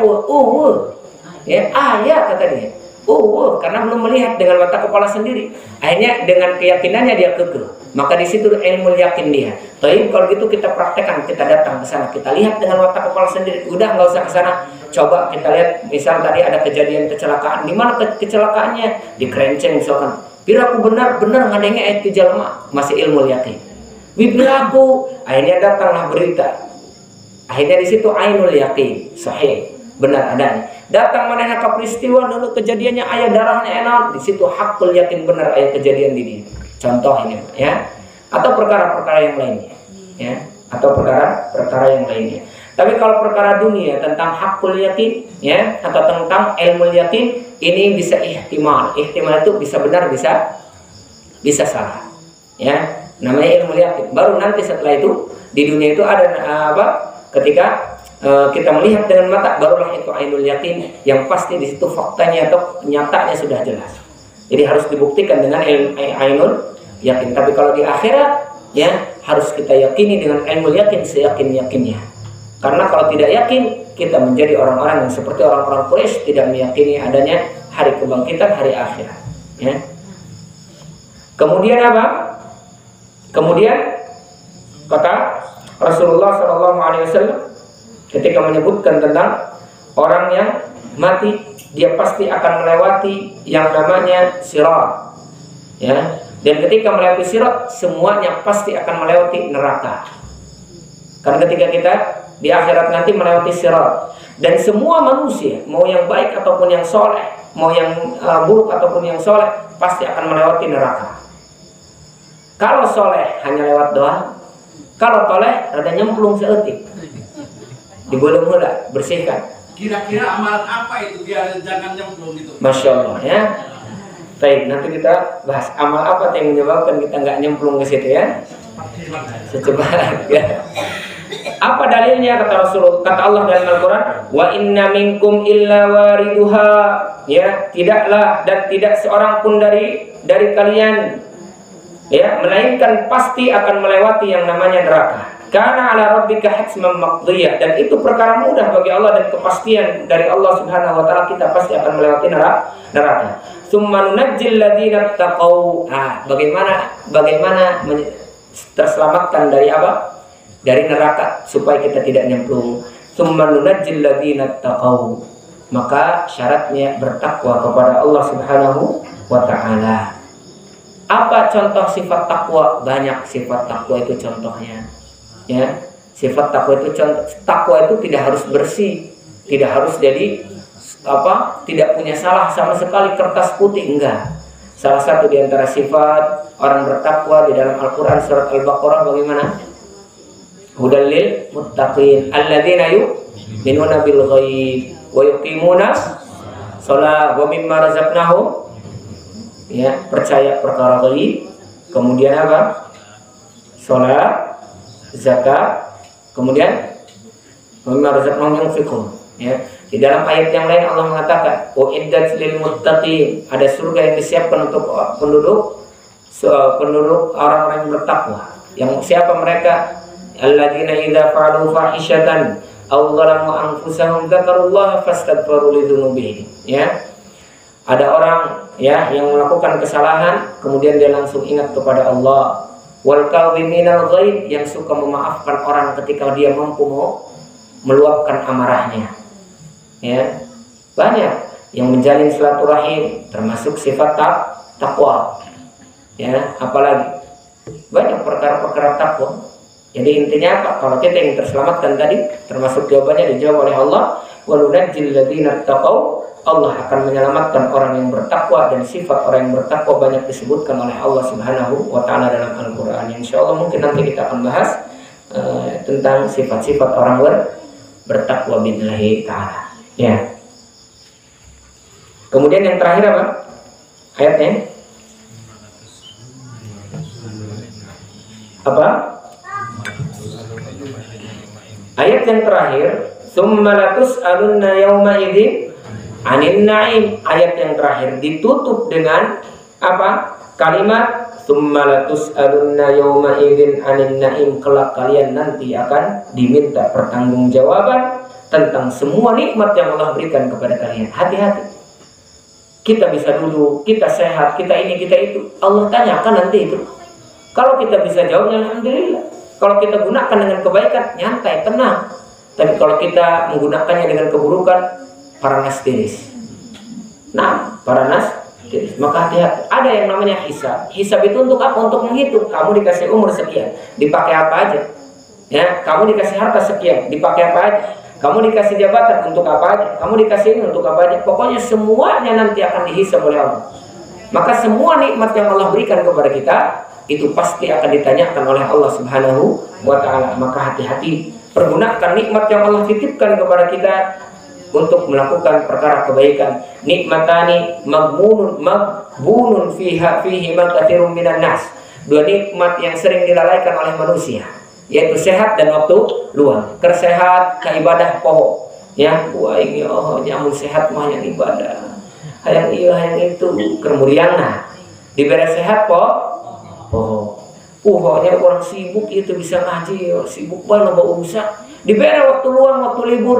ya, ayat kata dia, karena belum melihat dengan mata kepala sendiri. Akhirnya dengan keyakinannya dia kekeh. Maka di situ ilmu yakin dia. Tapi kalau gitu kita praktekkan, kita datang ke sana, kita lihat dengan mata kepala sendiri. Udah nggak usah ke sana. Coba kita lihat, misal tadi ada kejadian kecelakaan. Di mana kecelakaannya? Di Kerenceng misalkan. Piraku benar ngadengnya itu jalma, masih ilmu yakin. Bibiraku, akhirnya datanglah berita. Akhirnya di situ ainul yakin, sahih, benar adanya. Datang manehna ka peristiwa dulu kejadiannya ayah darahnya enak, di situ hakul yakin benar ayah kejadian di dia. Contoh ini, ya. Atau perkara-perkara yang lainnya, ya. Atau perkara yang lainnya. Tapi kalau perkara dunia tentang hakul yakin, ya, atau tentang ilmu yakin, ini bisa ihtimal. Ihtimal itu bisa benar, bisa salah, ya. Namanya ilmu yakin. Baru nanti setelah itu di dunia itu ada apa? Ketika kita melihat dengan mata, barulah itu ainul yakin yang pasti di situ faktanya atau nyatanya sudah jelas. Jadi harus dibuktikan dengan ainul yakin. Tapi kalau di akhirat ya harus kita yakini dengan ilmu yakin seyakin-yakinnya. Karena kalau tidak yakin, kita menjadi orang-orang yang seperti orang-orang Quraisy, tidak meyakini adanya hari kebangkitan, hari akhirat. Ya. Kemudian apa? Kemudian kata Rasulullah SAW ketika menyebutkan tentang orang yang mati, dia pasti akan melewati yang namanya sirat. Ya. Dan ketika melewati sirat, semuanya pasti akan melewati neraka. Karena ketika kita di akhirat nanti melewati sirat, dan semua manusia, mau yang baik ataupun yang soleh, mau yang buruk ataupun yang soleh, pasti akan melewati neraka. Kalau soleh hanya lewat doa, kalau toleh ada nyemplung seetik, digulung mula, bersihkan. Kira-kira amalan apa itu biar jangan nyemplung gitu? Masya Allah ya. Baik, nanti kita bahas amal apa yang menyebabkan kita nggak nyemplung ke situ ya. Secepat ya. Apa dalilnya kata Rasulullah, kata Allah dalam Al-Quran, wa inna minkum illa wariduha, ya, tidaklah dan tidak seorang pun dari kalian ya melainkan pasti akan melewati yang namanya neraka. Karena ala rabbika hatman maqdiyah, dan itu perkara mudah bagi Allah dan kepastian dari Allah Subhanahu wa taala, kita pasti akan melewati neraka. Tsumma nunajjil ladzina taqau. Bagaimana terselamatkan dari apa? Dari neraka supaya kita tidak nyemplung. Tsumma nunajjil ladzina taqau. Maka syaratnya bertakwa kepada Allah Subhanahu wa taala. Apa contoh sifat takwa? Banyak sifat takwa itu contohnya. Ya, sifat takwa itu takwa itu tidak harus bersih, tidak harus jadi apa? Tidak punya salah sama sekali, kertas putih, enggak. Salah satu di antara sifat orang bertakwa di dalam Al-Qur'an surat Al-Baqarah bagaimana? Hudal lil muttaqin alladzina yu'minuna bil ghaib wa yuqimuna shalah wa mimma razaqnahum, ya, percaya perkara ghaib, kemudian apa? Salat, zakat, kemudian mimma razaqnahum yunfiqun, ya. Di dalam ayat yang lain Allah mengatakan uiddat lil muttaqin, ada surga yang disiapkan untuk penduduk orang-orang yang bertakwa. Yang siapa mereka? Alladzina idza fa'alu fahishatan aw dzalamu anfusahum dzakarullaha fastaghfiru lidzunubihim, ya. Ada orang ya yang melakukan kesalahan kemudian dia langsung ingat kepada Allah. Wal kadhiminal ghaid, yang suka memaafkan orang ketika dia mampu meluapkan amarahnya. Ya, banyak yang menjalin silaturahim termasuk sifat takwa. Ya, apalagi banyak perkara-perkara takwa. Jadi intinya apa? Kalau kita ingin terselamatkan tadi, termasuk jawabannya dijawab oleh Allah, walunajjil ladzina taqau, Allah akan menyelamatkan orang yang bertakwa, dan sifat orang yang bertakwa banyak disebutkan oleh Allah Subhanahu wa taala dalam Al-Qur'an. Insyaallah mungkin nanti kita akan bahas tentang sifat-sifat orang bertakwa billahi taala. Ya. Kemudian yang terakhir apa? Ayatnya apa? Ayat yang terakhir, tsumma latus'alunna yawma idzin 'anin na'im. Ayat yang terakhir ditutup dengan apa? Kalimat tsumma latus'alunna yawma idzin 'anin na'im. Kelak kalian nanti akan diminta pertanggungjawaban tentang semua nikmat yang Allah berikan kepada kalian. Hati-hati. Kita bisa duduk, kita sehat, kita ini, kita itu. Allah tanyakan nanti itu. Kalau kita bisa jawabnya alhamdulillah. Kalau kita gunakan dengan kebaikan, nyantai, tenang. Tapi kalau kita menggunakannya dengan keburukan, paranas tiris. Nah, paranas tiris. Maka hati-hati. Ada yang namanya hisab. Hisab itu untuk apa? Untuk menghitung. Kamu dikasih umur sekian, dipakai apa aja? Ya, kamu dikasih harta sekian, dipakai apa aja? Kamu dikasih jabatan untuk apa aja? Kamu dikasih ini untuk apa aja? Pokoknya semuanya nanti akan dihisab oleh Allah. Maka semua nikmat yang Allah berikan kepada kita itu pasti akan ditanyakan oleh Allah Subhanahu wa taala. Maka hati-hati, pergunakan nikmat yang Allah titipkan kepada kita untuk melakukan perkara kebaikan. Nikmatani maghbunun fihi ma katsirun minan nas. Dua nikmat yang sering dilalaikan oleh manusia, yaitu sehat dan waktu luang. Kersehat ke ibadah pokok. Ya, wah ini nyamun sehat mah yang ibadah. Hayang iya hayang itu kemudian nah. Diberi sehat Pokoknya orang sibuk itu bisa ngaji, sibuk banget bawa urusan. Diberi waktu luang, waktu libur,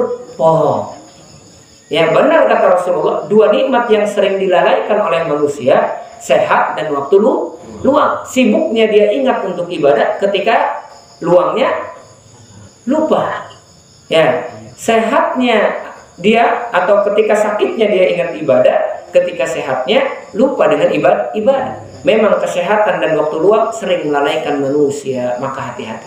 Ya benar kata Rasulullah, dua nikmat yang sering dilalaikan oleh manusia, sehat dan waktu luang. Sibuknya dia ingat untuk ibadah, ketika luangnya lupa. Ya, sehatnya dia atau ketika sakitnya dia ingat ibadah, ketika sehatnya lupa dengan ibadah. Memang kesehatan dan waktu luang sering melalaikan manusia, maka hati-hati.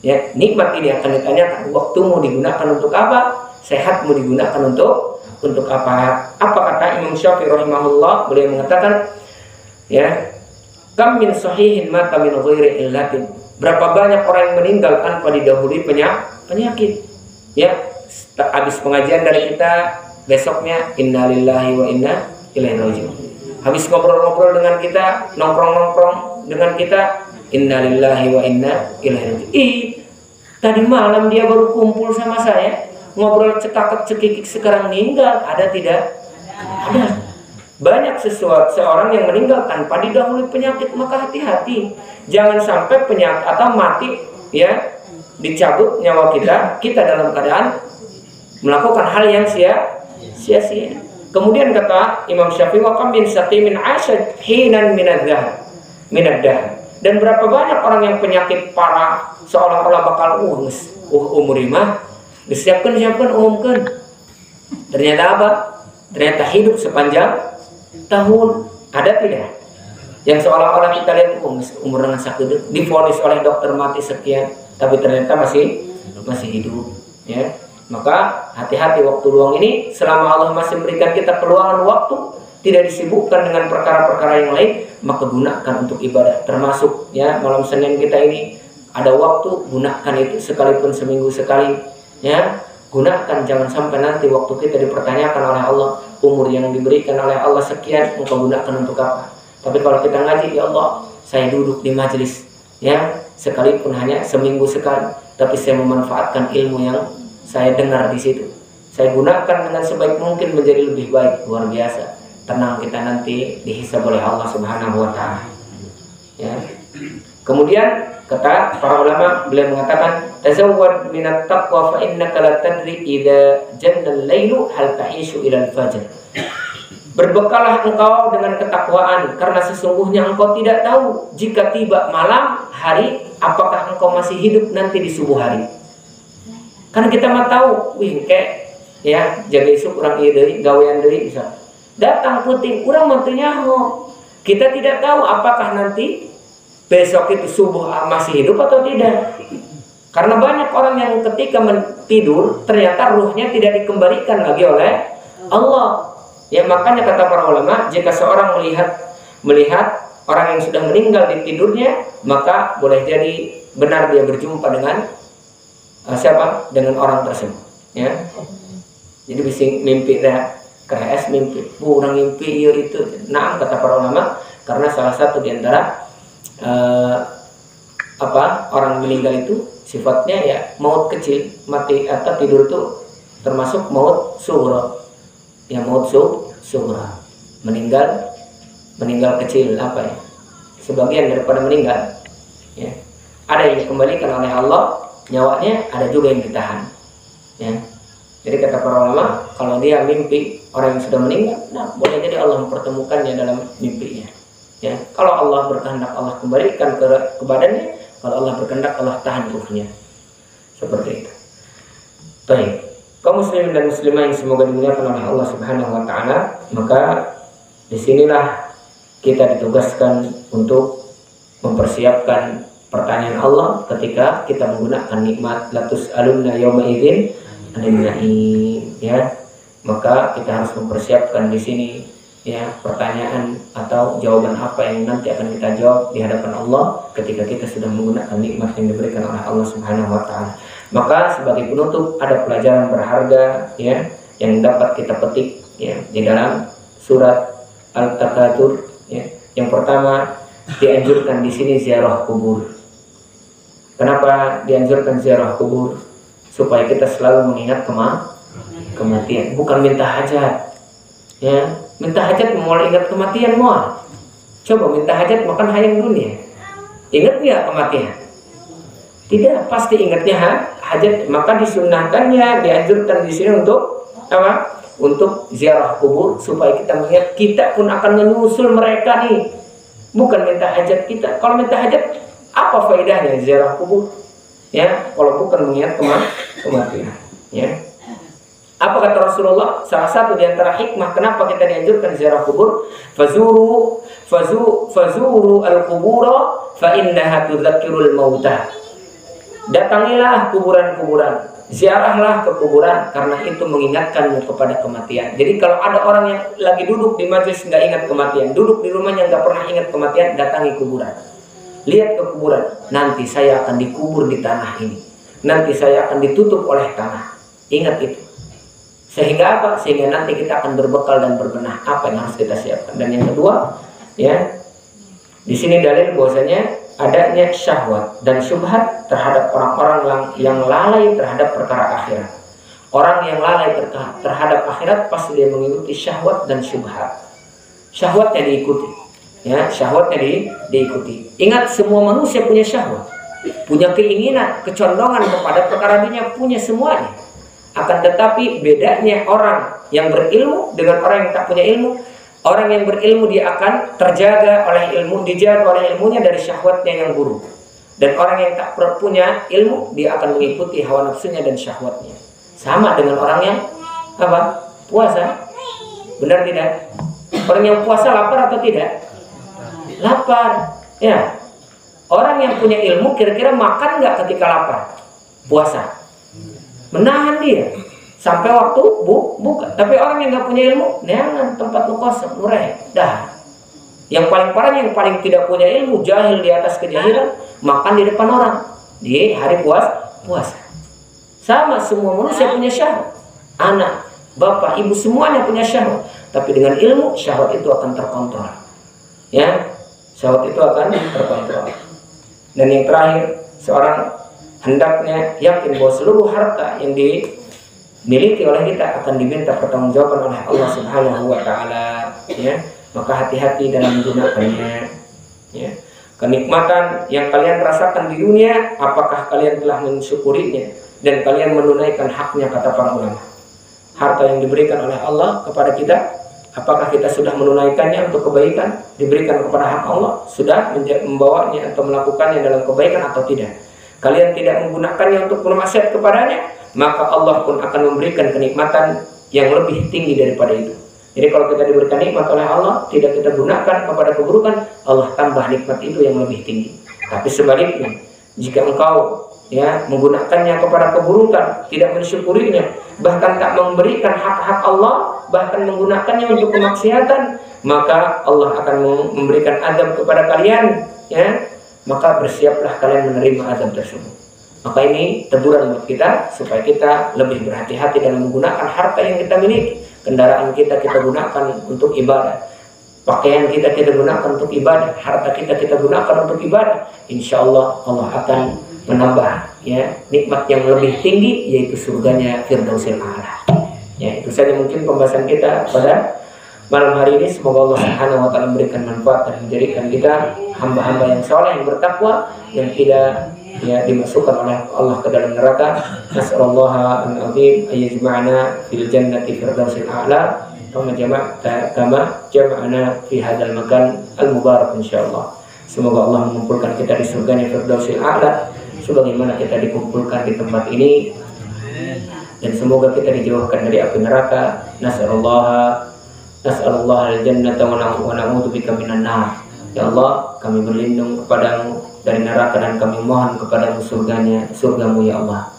Ya, nikmat ini akan ditanyakan, waktumu digunakan untuk apa? Sehatmu digunakan untuk apa? Apa kata Imam Syafi'i rahimahullah? Beliau mengatakan, ya, kam min sahihin mata min ghairi illatin. Berapa banyak orang yang meninggal tanpa didahului penyakit. Ya, habis pengajian dari kita, besoknya innalillahi wa inna ilaihi raji'un. Habis ngobrol-ngobrol dengan kita, nongkrong-nongkrong dengan kita, innalillahi wa inna ilaihi raji'un. Tadi malam dia baru kumpul sama saya, ngobrol cekakak-cekikik, sekarang meninggal. Ada tidak? Ada. Banyak seorang yang meninggal tanpa didahului penyakit, maka hati-hati. Jangan sampai penyakit atau mati, ya, dicabut nyawa kita dalam keadaan melakukan hal yang sia-sia. Kemudian kata Imam Syafi'i, wa kam min saqimin ashad hinan minadh-dhahr. Dan berapa banyak orang yang penyakit parah seolah-olah bakal umur imah disiapkan umumkan. Ternyata apa? Ternyata hidup sepanjang tahun. Ada tidak? Yang seolah-olah kita lihat umur dengan sakit, divonis oleh dokter mati sekian, tapi ternyata masih hidup. Ya, maka hati-hati waktu luang ini. Selama Allah masih memberikan kita peluangan waktu, tidak disibukkan dengan perkara-perkara yang lain, maka gunakan untuk ibadah. Termasuk, ya, malam Senin kita ini ada waktu, gunakan itu sekalipun seminggu sekali. Ya, gunakan, jangan sampai nanti waktu kita dipertanyakan oleh Allah, umur yang diberikan oleh Allah sekian, engkau gunakan untuk apa? Tapi kalau kita ngaji, ya Allah, saya duduk di majelis, ya, sekalipun hanya seminggu sekali, tapi saya memanfaatkan ilmu yang saya dengar di situ. Saya gunakan dengan sebaik mungkin menjadi lebih baik. Luar biasa. Tenang kita nanti dihisab oleh Allah Subhanahu wa Ta'ala. Ya. Kemudian kata para ulama, beliau mengatakan, tazawwad minat taqwa fa innaka la tadri idza janna al-lailu hal ta'ishu ila al-fajr. Berbekalah engkau dengan ketakwaan, karena sesungguhnya engkau tidak tahu jika tiba malam hari, apakah engkau masih hidup nanti di subuh hari. Karena kita mah tahu, kayak, ya, jaga isu kurang iya dari gawean dari bisa datang puting kurang mantunya. Kita tidak tahu apakah nanti besok itu subuh masih hidup atau tidak. Karena banyak orang yang ketika tidur ternyata ruhnya tidak dikembalikan lagi oleh Allah. Ya, makanya kata para ulama, jika seorang melihat orang yang sudah meninggal di tidurnya, maka boleh jadi benar dia berjumpa dengan siapa? Dengan orang tersebut. Ya. Jadi bisa mimpi dah, KS mimpi, orang mimpi itu. Nah, kata para ulama, karena salah satu di antara orang meninggal itu sifatnya, ya, maut kecil, mati atau tidur itu termasuk maut sughra. Ya, maut sughra, meninggal kecil, apa ya, sebagian daripada meninggal, ya, ada yang dikembalikan oleh Allah nyawanya, ada juga yang ditahan. Ya, jadi kata para ulama, kalau dia mimpi orang yang sudah meninggal, nah, boleh jadi Allah mempertemukannya dalam mimpinya. Ya, kalau Allah berkehendak Allah kembalikan ke badannya, kalau Allah berkehendak Allah tahan ruhnya. Seperti itu. Baik. Kaum muslimin dan muslimah yang semoga dimuliakan oleh Allah Subhanahu wa Ta'ala, maka disinilah kita ditugaskan untuk mempersiapkan pertanyaan Allah ketika kita menggunakan nikmat latus alunna yauma idzin anin na'im, ya. Maka kita harus mempersiapkan di sini, ya, pertanyaan atau jawaban apa yang nanti akan kita jawab di hadapan Allah ketika kita sudah menggunakan nikmat yang diberikan oleh Allah Subhanahu wa Ta'ala. Maka sebagai penutup ada pelajaran berharga, ya, yang dapat kita petik, ya, di dalam surat Al-Takatsur, ya. Yang pertama, dianjurkan di sini ziarah kubur. Kenapa dianjurkan ziarah kubur? Supaya kita selalu mengingat kematian, bukan minta hajat. Ya, minta hajat mau ingat kematian mau. Coba minta hajat makan hayang dunia. Ingat nggak kematian? Tidak, pasti ingatnya hajat. Maka disunnahkannya, dianjurkan di sini untuk apa? Untuk ziarah kubur, supaya kita mengingat kita pun akan menyusul mereka nih. Bukan minta hajat kita. Kalau minta hajat, apa faedahnya ziarah kubur? Ya, kalau bukan mengingat kematian. Ya. Apa kata Rasulullah? Salah satu di antara hikmah kenapa kita dianjurkan ziarah kubur, fazuru al-qubura fa innaha tudzakkirul mauta. Datangilah kuburan-kuburan, ziarahlah ke kuburan, karena itu mengingatkanmu kepada kematian. Jadi kalau ada orang yang lagi duduk di majelis nggak ingat kematian, duduk di rumahnya nggak pernah ingat kematian, datangi kuburan. Lihat ke kuburan, nanti saya akan dikubur di tanah ini, nanti saya akan ditutup oleh tanah. Ingat itu. Sehingga apa? Sehingga nanti kita akan berbekal dan berbenah apa yang harus kita siapkan. Dan yang kedua, ya, di sini dalil bahwasanya adanya syahwat dan syubhat terhadap orang-orang yang lalai terhadap perkara akhirat. Orang yang lalai terhadap akhirat pasti dia mengikuti syahwat dan syubhat. Syahwatnya diikuti, ya, syahwatnya diikuti. Ingat, semua manusia punya syahwat, punya keinginan, kecondongan kepada perkara dunia, punya semuanya. Akan tetapi bedanya orang yang berilmu dengan orang yang tak punya ilmu. Orang yang berilmu dia akan terjaga oleh ilmu, dijaga oleh ilmunya dari syahwatnya yang buruk. Dan orang yang tak punya ilmu, dia akan mengikuti hawa nafsunya dan syahwatnya. Sama dengan orang yang apa? Puasa. Benar tidak? Orang yang puasa lapar atau tidak? Lapar. Ya. Orang yang punya ilmu kira-kira makan nggak ketika lapar? Puasa. Menahan dia sampai waktu buka. Tapi orang yang nggak punya ilmu, jangan, tempat lu kosong, murah, dah. Yang paling parah, yang paling tidak punya ilmu, jahil di atas kejahilan, makan di depan orang di hari puasa. Sama, semua manusia punya syahwat. Anak, bapak, ibu, semuanya punya syahwat. Tapi dengan ilmu, syahwat itu akan terkontrol. Ya, syahwat itu akan terkontrol. Dan yang terakhir, seorang hendaknya yakin bahwa seluruh harta yang dimiliki oleh kita akan diminta pertanggungjawaban oleh Allah Subhanahu wa taala, ya. Maka hati-hati dalam menggunakannya, ya. Kenikmatan yang kalian rasakan di dunia, apakah kalian telah mensyukurinya dan kalian menunaikan haknya, kata para ulama. Harta yang diberikan oleh Allah kepada kita, apakah kita sudah menunaikannya untuk kebaikan, diberikan kepada hak Allah, sudah membawanya atau melakukannya dalam kebaikan atau tidak? Kalian tidak menggunakannya untuk bermaksiat kepadanya, maka Allah pun akan memberikan kenikmatan yang lebih tinggi daripada itu. Jadi kalau kita diberikan nikmat oleh Allah, tidak kita gunakan kepada keburukan, Allah tambah nikmat itu yang lebih tinggi. Tapi sebaliknya, jika engkau, ya, menggunakannya kepada keburukan, tidak mensyukurinya, bahkan tak memberikan hak-hak Allah, bahkan menggunakannya untuk kemaksiatan, maka Allah akan memberikan azab kepada kalian, ya. Maka bersiaplah kalian menerima azab tersebut. Maka ini teguran buat kita supaya kita lebih berhati-hati dalam menggunakan harta yang kita miliki. Kendaraan kita gunakan untuk ibadah, pakaian kita gunakan untuk ibadah, harta kita gunakan untuk ibadah. Insya Allah Allah akan menambah, ya, nikmat yang lebih tinggi, yaitu surganya Firdausil A'la. Ya, itu saja mungkin pembahasan kita pada malam hari ini. Semoga Allah Subhanahu wa taala memberikan manfaat dan menjadikan kita hamba-hamba yang saleh, yang bertakwa, yang tidak, ya, dimasukkan oleh Allah ke dalam neraka. Nas'alullaha al-azim ayyajma'ana fil jannati firdausil a'la kama jama'ana fi hadzal makan al-mubarak insyaallah. Semoga Allah mengumpulkan kita di surganya Firdausil A'la sebagaimana kita dikumpulkan di tempat ini, dan semoga kita dijauhkan dari api neraka. Nas'alullaha al-jannata wa na'udzubika minan nar. Ya Allah, kami berlindung kepadamu dari neraka dan kami mohon kepadamu surgamu ya Allah.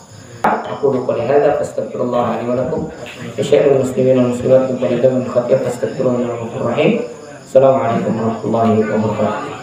Aku qouli hadza fastaghfirullah li wa lakum wa syai'il muslimin wal muslimat min kulli dhanbin khata'in fastaghfiruhu innahu ghafurur rahim. Assalamualaikum warahmatullahi wabarakatuh.